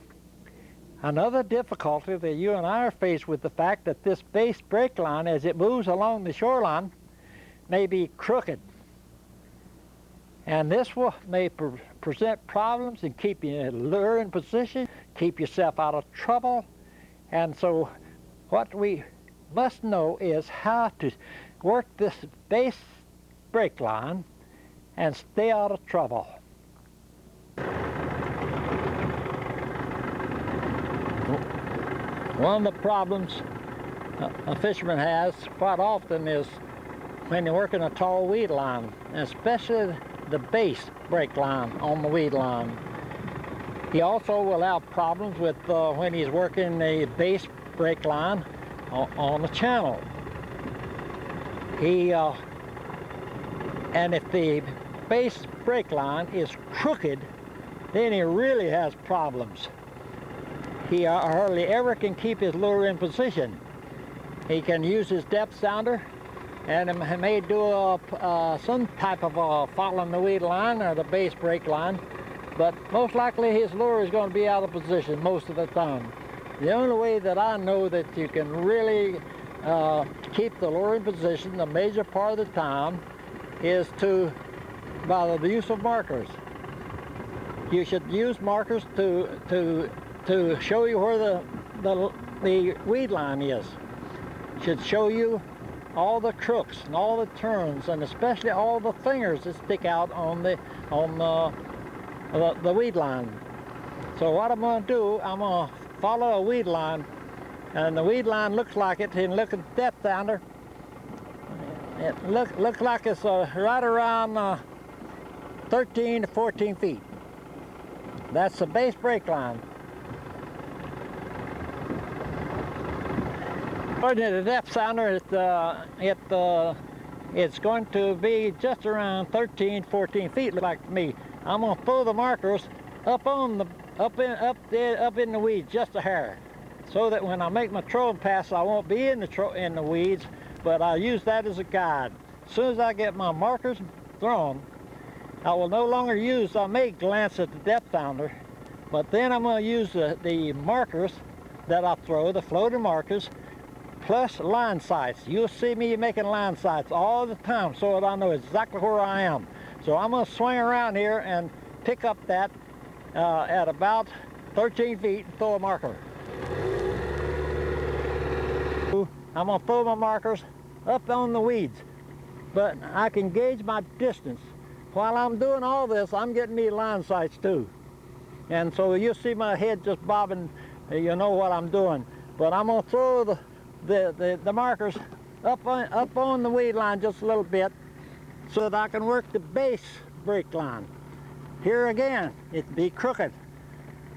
A: Another difficulty that you and I are faced with the fact that this base break line, as it moves along the shoreline, may be crooked. And this may present problems and keep you in a lure in position, keep yourself out of trouble. And so what we must know is how to work this base break line and stay out of trouble. One of the problems a fisherman has quite often is when you're working a tall weed line, especially the base break line on the weed line. He also will have problems with when he's working a base break line on the channel. And if the base break line is crooked, then he really has problems. He hardly ever can keep his lure in position. He can use his depth sounder, and he may do some type of following the weed line or the base break line, but most likely his lure is going to be out of position most of the time. The only way that I know that you can really keep the lure in position the major part of the time is by the use of markers. You should use markers to show you where the weed line is. Should show you all the crooks and all the turns, and especially all the fingers that stick out on the weed line. So what I'm going to do, I'm going to follow a weed line, and the weed line looks like it. And look at the depth sounder. It looks like it's right around 13 to 14 feet. That's the base break line. According to the depth sounder, it's going to be just around 13, 14 feet, look like to me. I'm going to throw the markers up in the weeds just a hair, so that when I make my trolling pass, I won't be in the weeds, but I'll use that as a guide. As soon as I get my markers thrown, I will no longer use. I may glance at the depth sounder, but then I'm going to use the markers that I throw, the floating markers, plus line sights. You'll see me making line sights all the time so that I know exactly where I am. So I'm going to swing around here and pick up that at about 13 feet and throw a marker. I'm going to throw my markers up on the weeds, but I can gauge my distance. While I'm doing all this, I'm getting me line sights too. And so you'll see my head just bobbing, you know what I'm doing. But I'm going to throw the markers up on the weed line just a little bit so that I can work the base break line. Here again, it'd be crooked.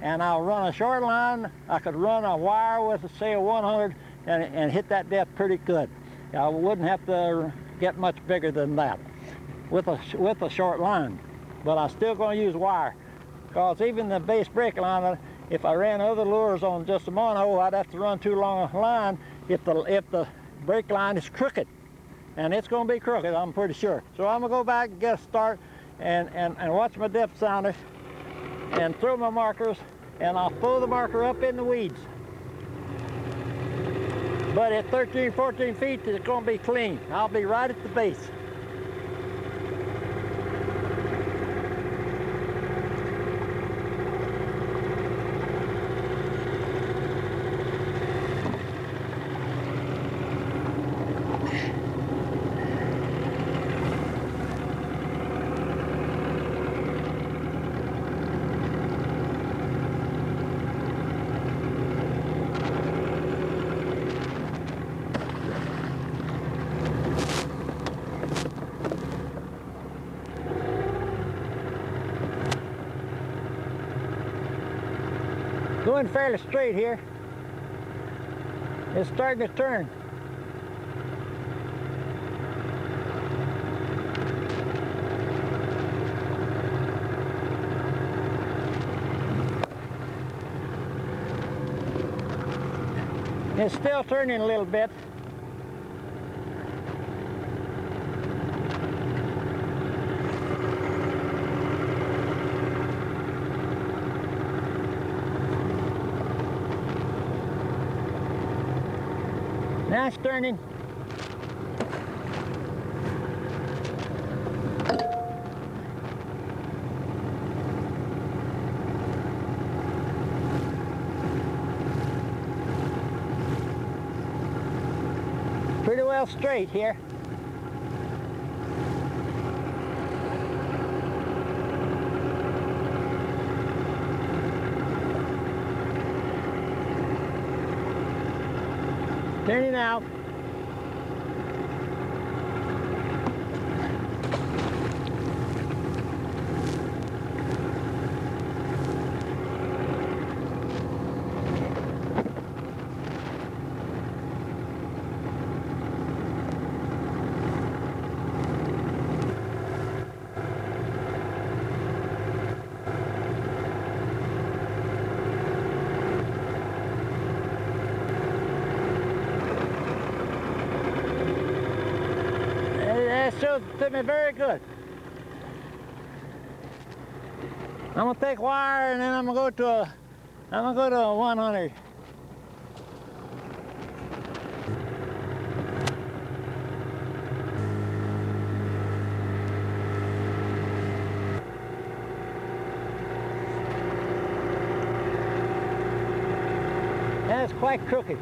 A: And I'll run a short line. I could run a wire with, say, a 100 and hit that depth pretty good. I wouldn't have to get much bigger than that with a short line. But I'm still going to use wire, because even the base break line, if I ran other lures on just a mono, I'd have to run too long a line if the break line is crooked. And it's going to be crooked, I'm pretty sure. So I'm going to go back and get a start and watch my depth sounder and throw my markers, and I'll throw the marker up in the weeds. But at 13, 14 feet, it's going to be clean. I'll be right at the base. Going fairly straight here. It's starting to turn. It's still turning a little bit. Now it's turning. Pretty well straight here. Turning out. That showed to me very good. I'm gonna take wire and then I'm gonna go to a 100. That's quite crooked.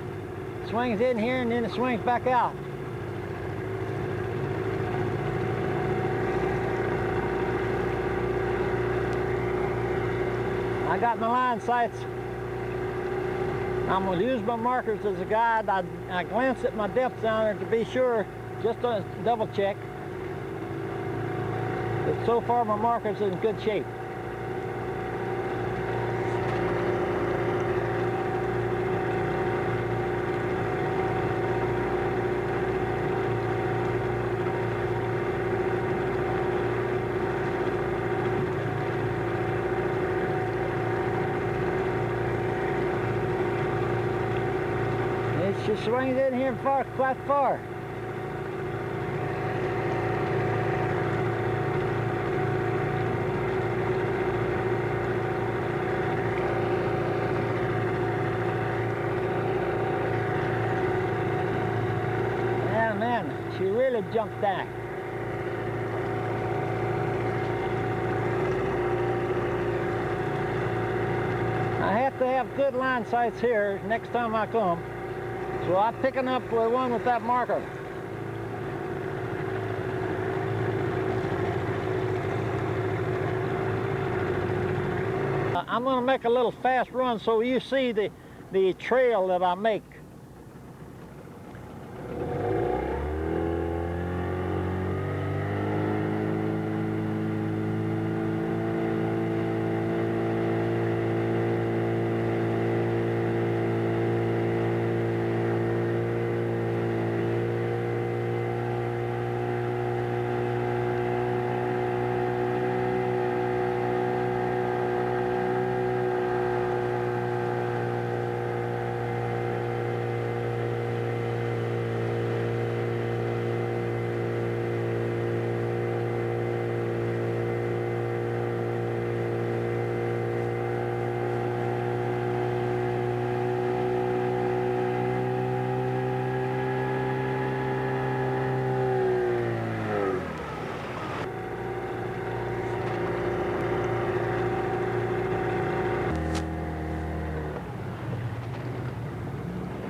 A: Swings in here and then it swings back out. I got my line sights. I'm going to use my markers as a guide. I glance at my depth down there to be sure, just to double check. But so far my markers are in good shape. She swings in here quite far. Yeah, man, she really jumped back. I have to have good line sights here next time I come. So I'm picking up the one with that marker. I'm going to make a little fast run so you see the trail that I make.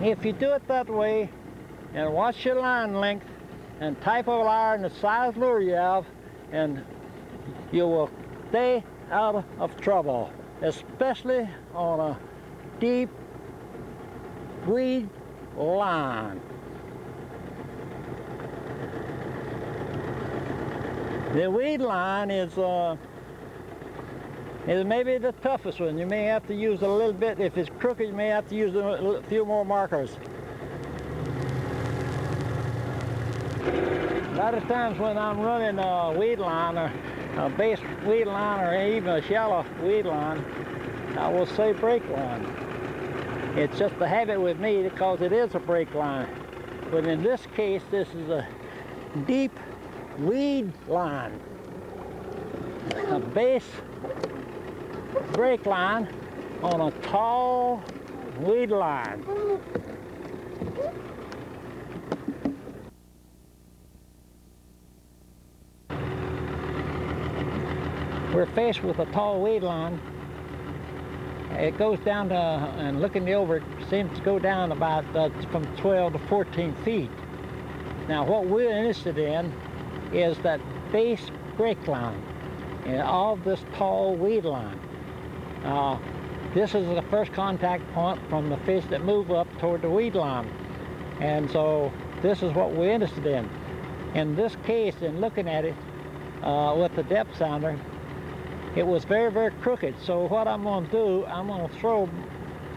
A: If you do it that way and watch your line length and type of wire and the size lure you have, and you will stay out of trouble, especially on a deep weed line. The weed line is maybe the toughest one. You may have to use a little bit. If it's crooked, you may have to use a few more markers. A lot of times when I'm running a weed line, or a base weed line, or even a shallow weed line, I will say break line. It's just a habit with me because it is a break line. But in this case, this is a deep weed line. A base break line on a tall weed line. We're faced with a tall weed line. It goes down to, and looking over, it seems to go down about from 12 to 14 feet. Now what we're interested in is that base break line of this tall weed line. This is the first contact point from the fish that move up toward the weed line. And so this is what we're interested in. In this case, in looking at it with the depth sounder, it was very, very crooked. So what I'm going to do, I'm going to throw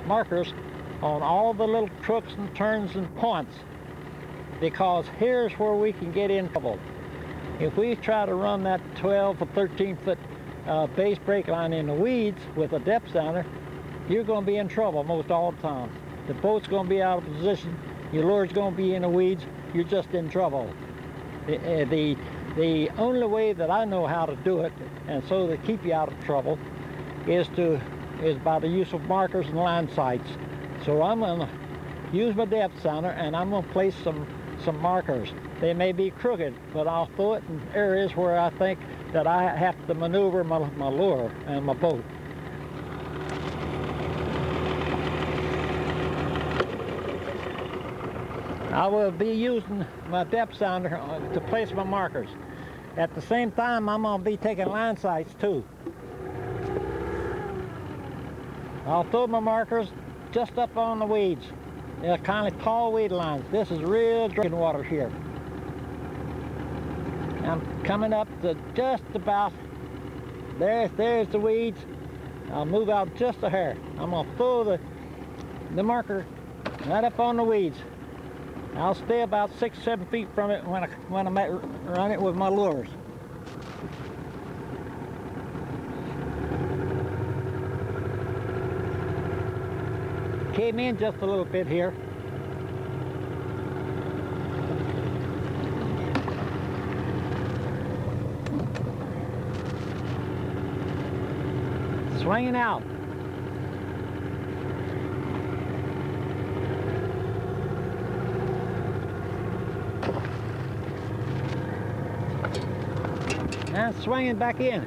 A: markers on all the little crooks and turns and points, because here's where we can get in trouble. If we try to run that 12 or 13 foot base break line in the weeds with a depth sounder, you're going to be in trouble most all the time. The boat's going to be out of position, your lure's going to be in the weeds, you're just in trouble. The only way that I know how to do it, and so to keep you out of trouble, is by the use of markers and line sights. So I'm going to use my depth sounder, and I'm going to place some markers. They may be crooked, but I'll throw it in areas where I think that I have to maneuver my lure and my boat. I will be using my depth sounder to place my markers. At the same time, I'm going to be taking line sights too. I'll throw my markers just up on the weeds. They're kind of tall weed lines. This is real drinking water here. I'm coming up to just about, there's the weeds. I'll move out just a hair. I'm going to throw the marker right up on the weeds. I'll stay about 6 or 7 feet from it when I run it with my lures. Came in just a little bit here. Swinging out. And swinging back in.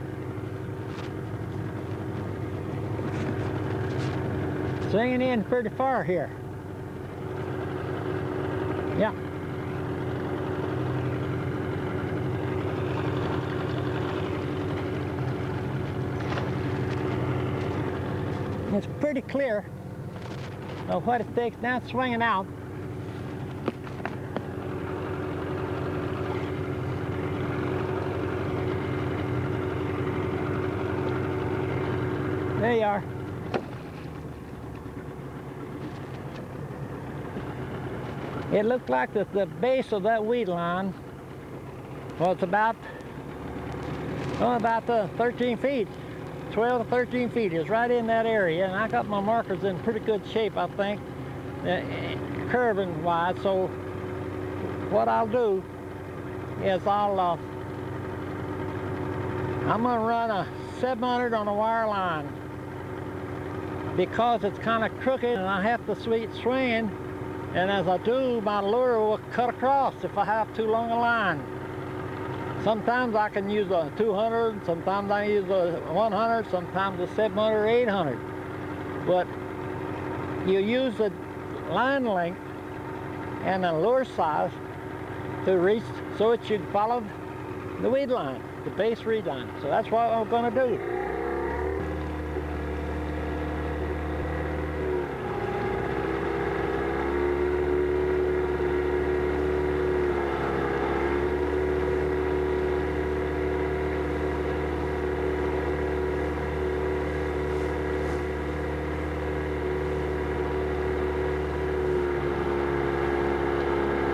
A: Swinging in pretty far here. Yeah. It's pretty clear of what it takes. Now it's swinging out. There you are. It looked like the base of that weed line was about 13 feet. 12 to 13 feet is right in that area, and I got my markers in pretty good shape, I think, curving wise. So what I'll do is I'm going to run a 700 on a wire line, because it's kind of crooked and I have to swing, and as I do, my lure will cut across if I have too long a line. Sometimes I can use a 200, sometimes I use a 100, sometimes a 700 or 800. But you use the line length and the lure size to reach so it should follow the weed line, the base weed line. So that's what I'm going to do.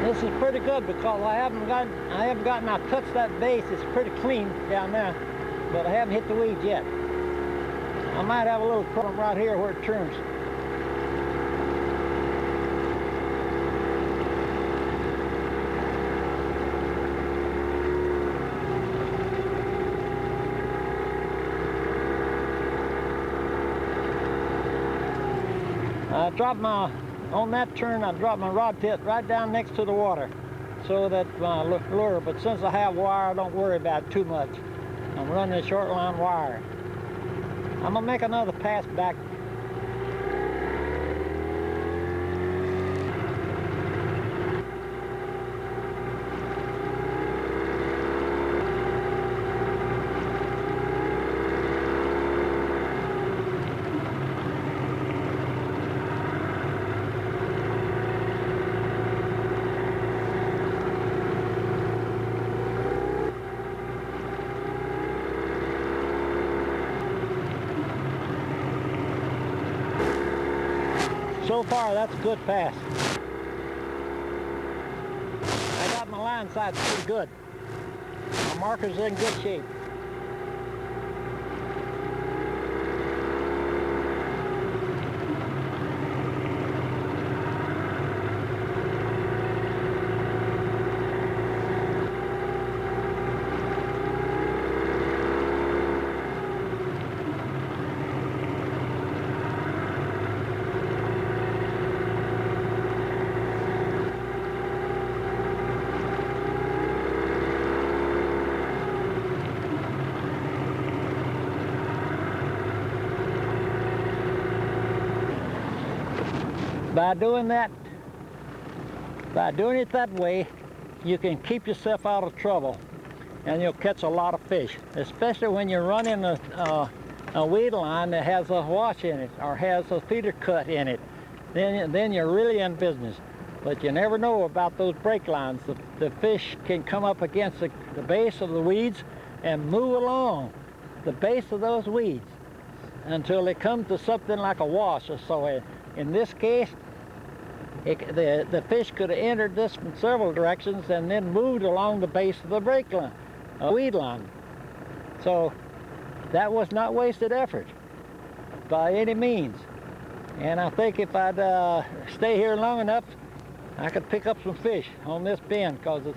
A: This is pretty good because I haven't gotten to touch that base. It's pretty clean down there, but I haven't hit the weeds yet. I might have a little problem right here where it turns. On that turn, I dropped my rod tip right down next to the water so that my lure, but since I have wire, I don't worry about it too much. I'm running a short line wire. I'm gonna make another pass back. So far, that's a good pass. I got my line sights pretty good. My marker's in good shape. By doing it that way, you can keep yourself out of trouble, and you'll catch a lot of fish, especially when you're running a weed line that has a wash in it or has a feeder cut in it. Then you're really in business. But you never know about those break lines. The fish can come up against the base of the weeds and move along the base of those weeds until they come to something like a wash or so. In this case, the fish could have entered this from several directions and then moved along the base of the break line, weed line. So that was not wasted effort by any means. And I think if I'd stay here long enough, I could pick up some fish on this bend, because it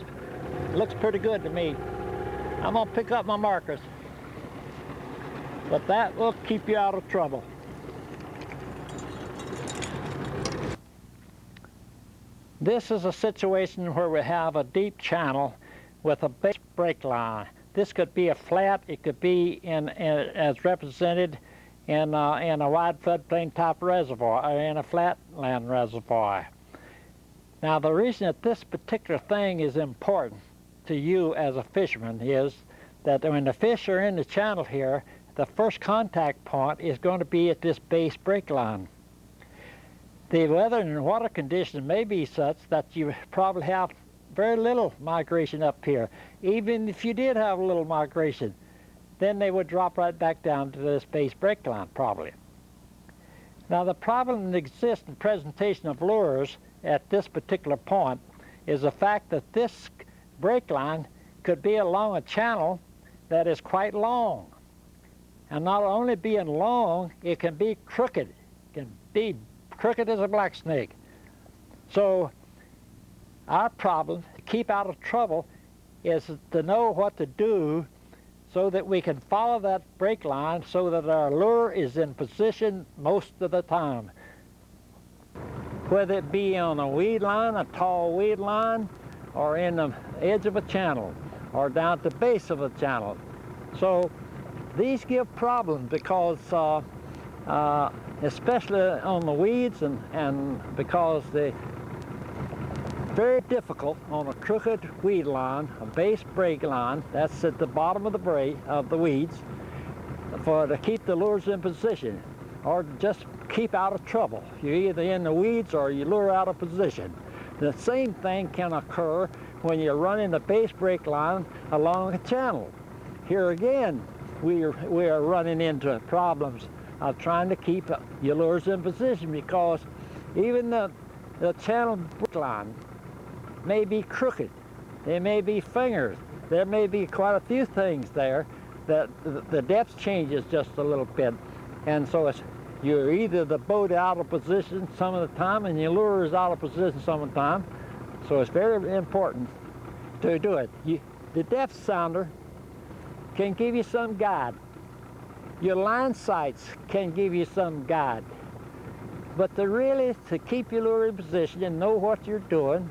A: looks pretty good to me. I'm gonna pick up my markers, but that will keep you out of trouble. This is a situation where we have a deep channel with a base break line. This could be a flat, it could be as represented in a wide floodplain type reservoir or in a flatland reservoir. Now, the reason that this particular thing is important to you as a fisherman is that when the fish are in the channel here, the first contact point is going to be at this base break line. The weather and water conditions may be such that you probably have very little migration up here. Even if you did have a little migration, then they would drop right back down to this base break line probably. Now, the problem that exists in presentation of lures at this particular point is the fact that this break line could be along a channel that is quite long. And not only being long, it can be crooked. It can be crooked as a black snake. So our problem to keep out of trouble is to know what to do so that we can follow that break line so that our lure is in position most of the time. Whether it be on a weed line, a tall weed line, or in the edge of a channel, or down at the base of a channel. So these give problems because especially on the weeds, and because they're very difficult on a crooked weed line, a base break line, that's at the bottom of the weeds, to keep the lures in position, or just keep out of trouble. You're either in the weeds or you lure out of position. The same thing can occur when you're running the base break line along a channel. Here again, we are running into problems of trying to keep your lures in position, because even the channel break line may be crooked. There may be fingers. There may be quite a few things there that the depth changes just a little bit. And so you're either the boat out of position some of the time and your lure is out of position some of the time. So it's very important to do it. The depth sounder can give you some guide. Your line sights can give you some guide. But to keep your lure in position and know what you're doing,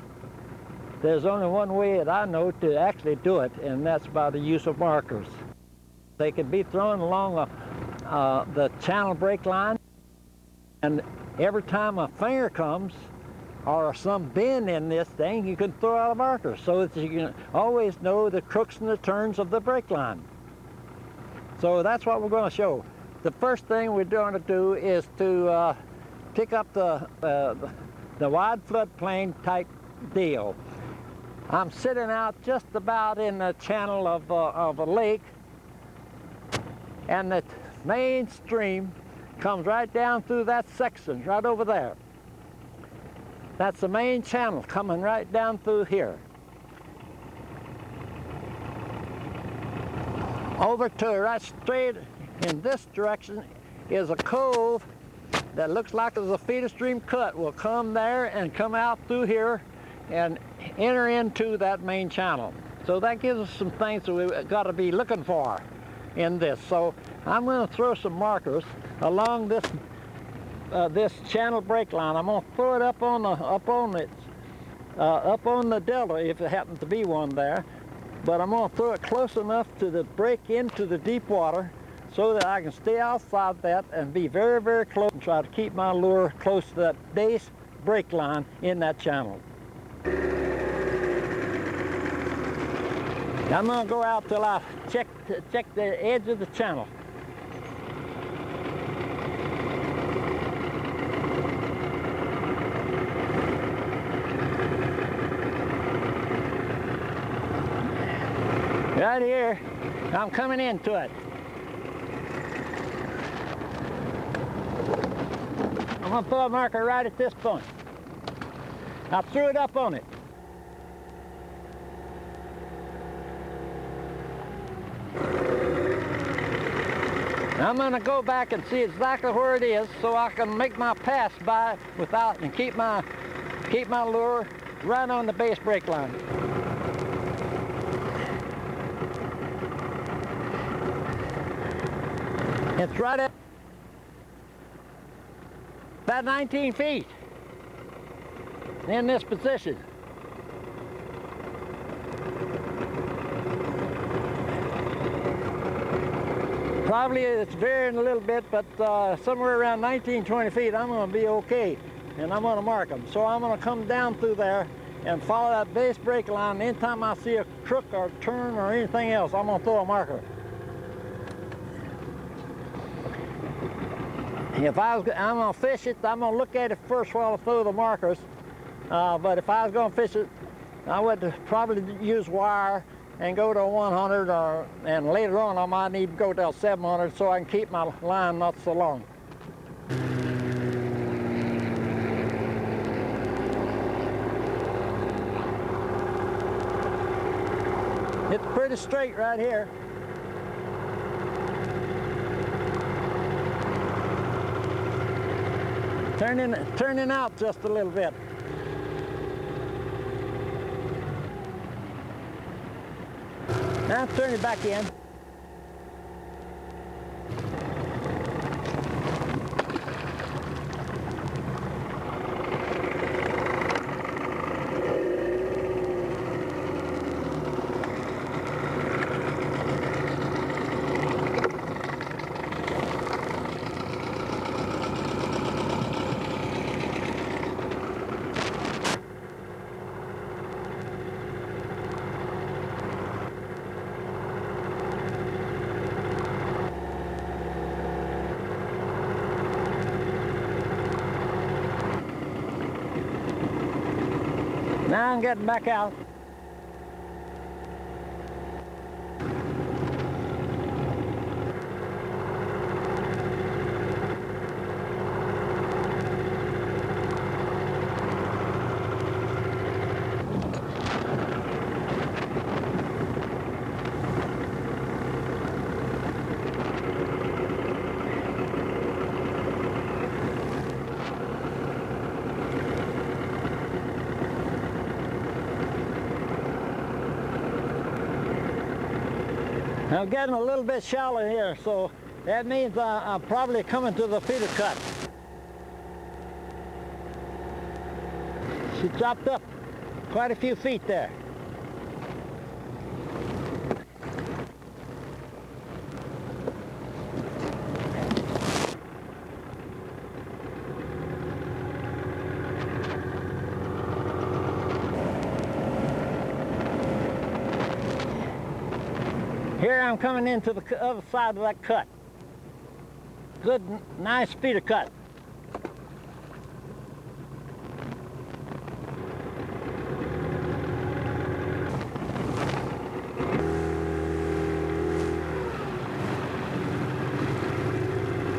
A: there's only one way that I know to actually do it, and that's by the use of markers. They can be thrown along the channel break line, and every time a finger comes or some bend in this thing, you can throw out a marker so that you can always know the crooks and the turns of the break line. So that's what we're going to show. The first thing we're going to do is to pick up the wide floodplain type deal. I'm sitting out just about in the channel of a lake, and the main stream comes right down through that section, right over there. That's the main channel coming right down through here. Over to right straight in this direction is a cove that looks like there's a feeder stream cut. We'll come there and come out through here and enter into that main channel. So that gives us some things that we've got to be looking for in this. So I'm going to throw some markers along this this channel break line. I'm going to throw it up on the delta if it happens to be one there. But I'm going to throw it close enough to the break into the deep water so that I can stay outside that and be very, very close and try to keep my lure close to that base break line in that channel. I'm going to go out till I check the edge of the channel. Right here, I'm coming into it. I'm going to throw a marker right at this point. I threw it up on it. I'm going to go back and see exactly where it is so I can make my pass by without and keep my lure right on the base break line. It's right at about 19 feet in this position. Probably it's varying a little bit, but somewhere around 19, 20 feet, I'm going to be okay, and I'm going to mark them. So I'm going to come down through there and follow that base break line. Anytime I see a crook or turn or anything else, I'm going to throw a marker. If I'm going to fish it, I'm going to look at it first while I throw the markers. But if I was going to fish it, I would probably use wire and go to 100, and later on I might need to go to 700 so I can keep my line not so long. It's pretty straight right here. Turning out just a little bit. Now turn it back in. Now I'm getting back out. I'm getting a little bit shallow here, so that means I'm probably coming to the feeder cut. She dropped up quite a few feet there. Here I'm coming into the other side of that cut. Good, nice feeder cut.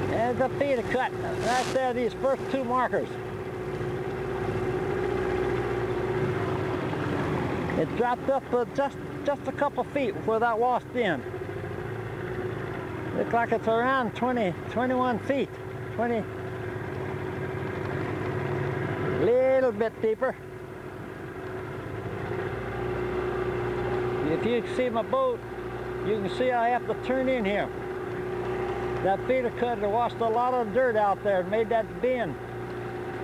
A: There's the feeder cut right there, these first two markers. It dropped up just a couple feet where that washed in. Looks like it's around 21 feet. 20, little bit deeper. If you see my boat, you can see I have to turn in here. That feeder cutter washed a lot of dirt out there and made that bend.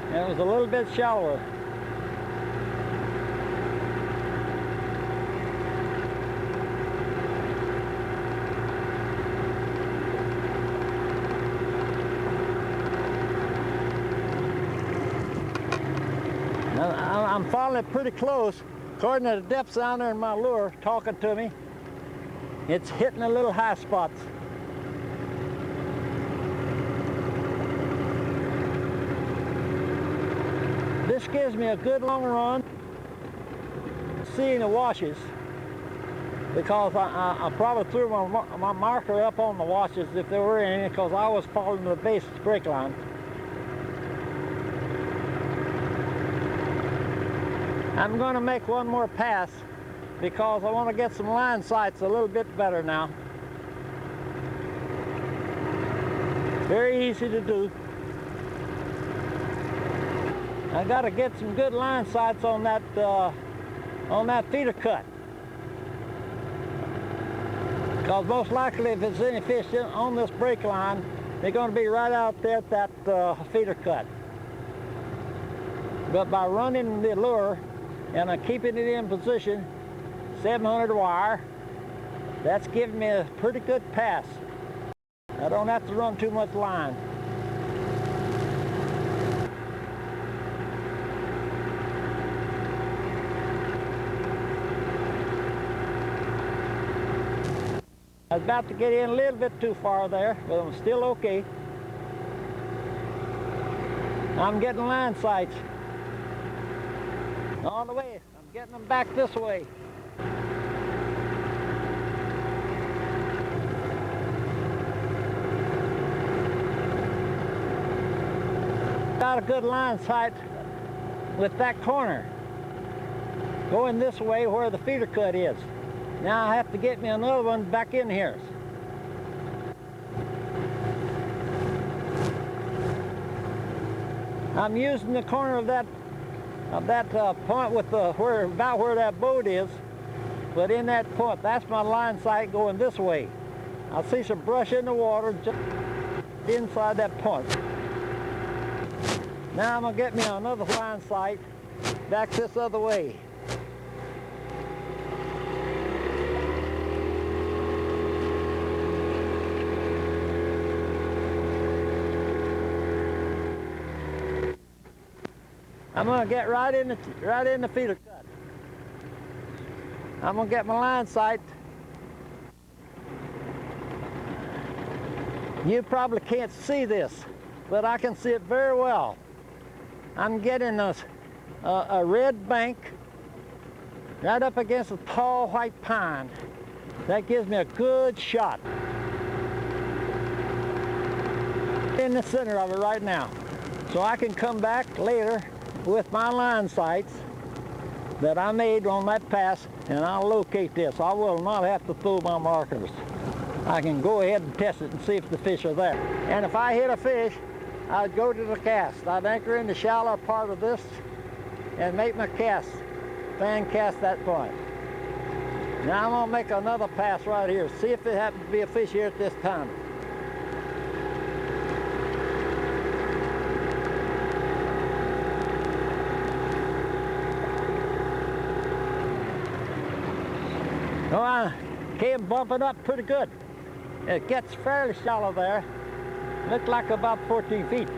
A: And it was a little bit shallower. I'm following it pretty close. According to the depth sounder in my lure talking to me, it's hitting the little high spots. This gives me a good long run seeing the washes, because I probably threw my marker up on the washes if there were any, because I was following the base break line. I'm going to make one more pass because I want to get some line sights a little bit better now. Very easy to do. I got to get some good line sights on that feeder cut. Because most likely if there's any fish on this break line, they're going to be right out there at that feeder cut. But by running the lure and I'm keeping it in position, 700 wire, that's giving me a pretty good pass. I don't have to run too much line. I was about to get in a little bit too far there, but I'm still okay. I'm getting line sights all the way. I'm getting them back this way. Got a good line sight with that corner going this way where the feeder cut is. Now I have to get me another one back in here. I'm using the corner of that point with the about where that boat is, but in that point, that's my line sight going this way. I see some brush in the water just inside that point. Now I'm gonna get me another line sight back this other way. I'm going to get right in the feeder cut. I'm going to get my line sight. You probably can't see this, but I can see it very well. I'm getting a red bank right up against a tall white pine. That gives me a good shot. In the center of it right now. So I can come back later with my line sights that I made on that pass, and I'll locate this. I will not have to throw my markers. I can go ahead and test it and see if the fish are there. And if I hit a fish, I'd go to the cast. I'd anchor in the shallow part of this and make my cast, fan cast that point. Now I'm gonna make another pass right here, see if there happens to be a fish here at this time. Oh, I came bumping up pretty good. It gets fairly shallow there. Looks like about 14 feet.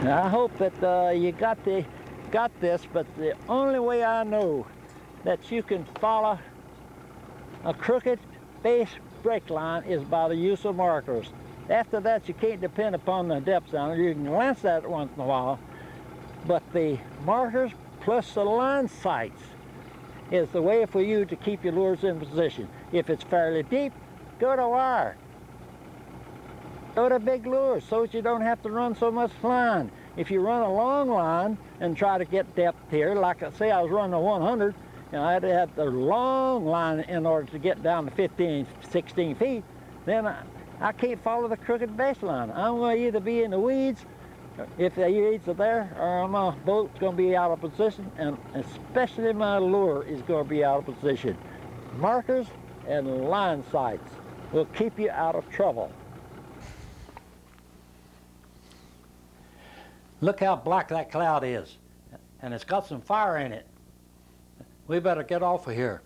A: Now, I hope that you got this, but the only way I know that you can follow a crooked base break line is by the use of markers. After that, you can't depend upon the depth sounder. You can lance that once in a while, but the markers plus the line sights is the way for you to keep your lures in position. If it's fairly deep, go to wire. Go to big lures so that you don't have to run so much line. If you run a long line and try to get depth here, like I say I was running a 100, and I had to have the long line in order to get down to 15, 16 feet, then I can't follow the crooked baseline. I'm going to either be in the weeds, if the weeds are there, or my boat's going to be out of position, and especially my lure is going to be out of position. Markers and line sights will keep you out of trouble. Look how black that cloud is, and it's got some fire in it. We better get off of here.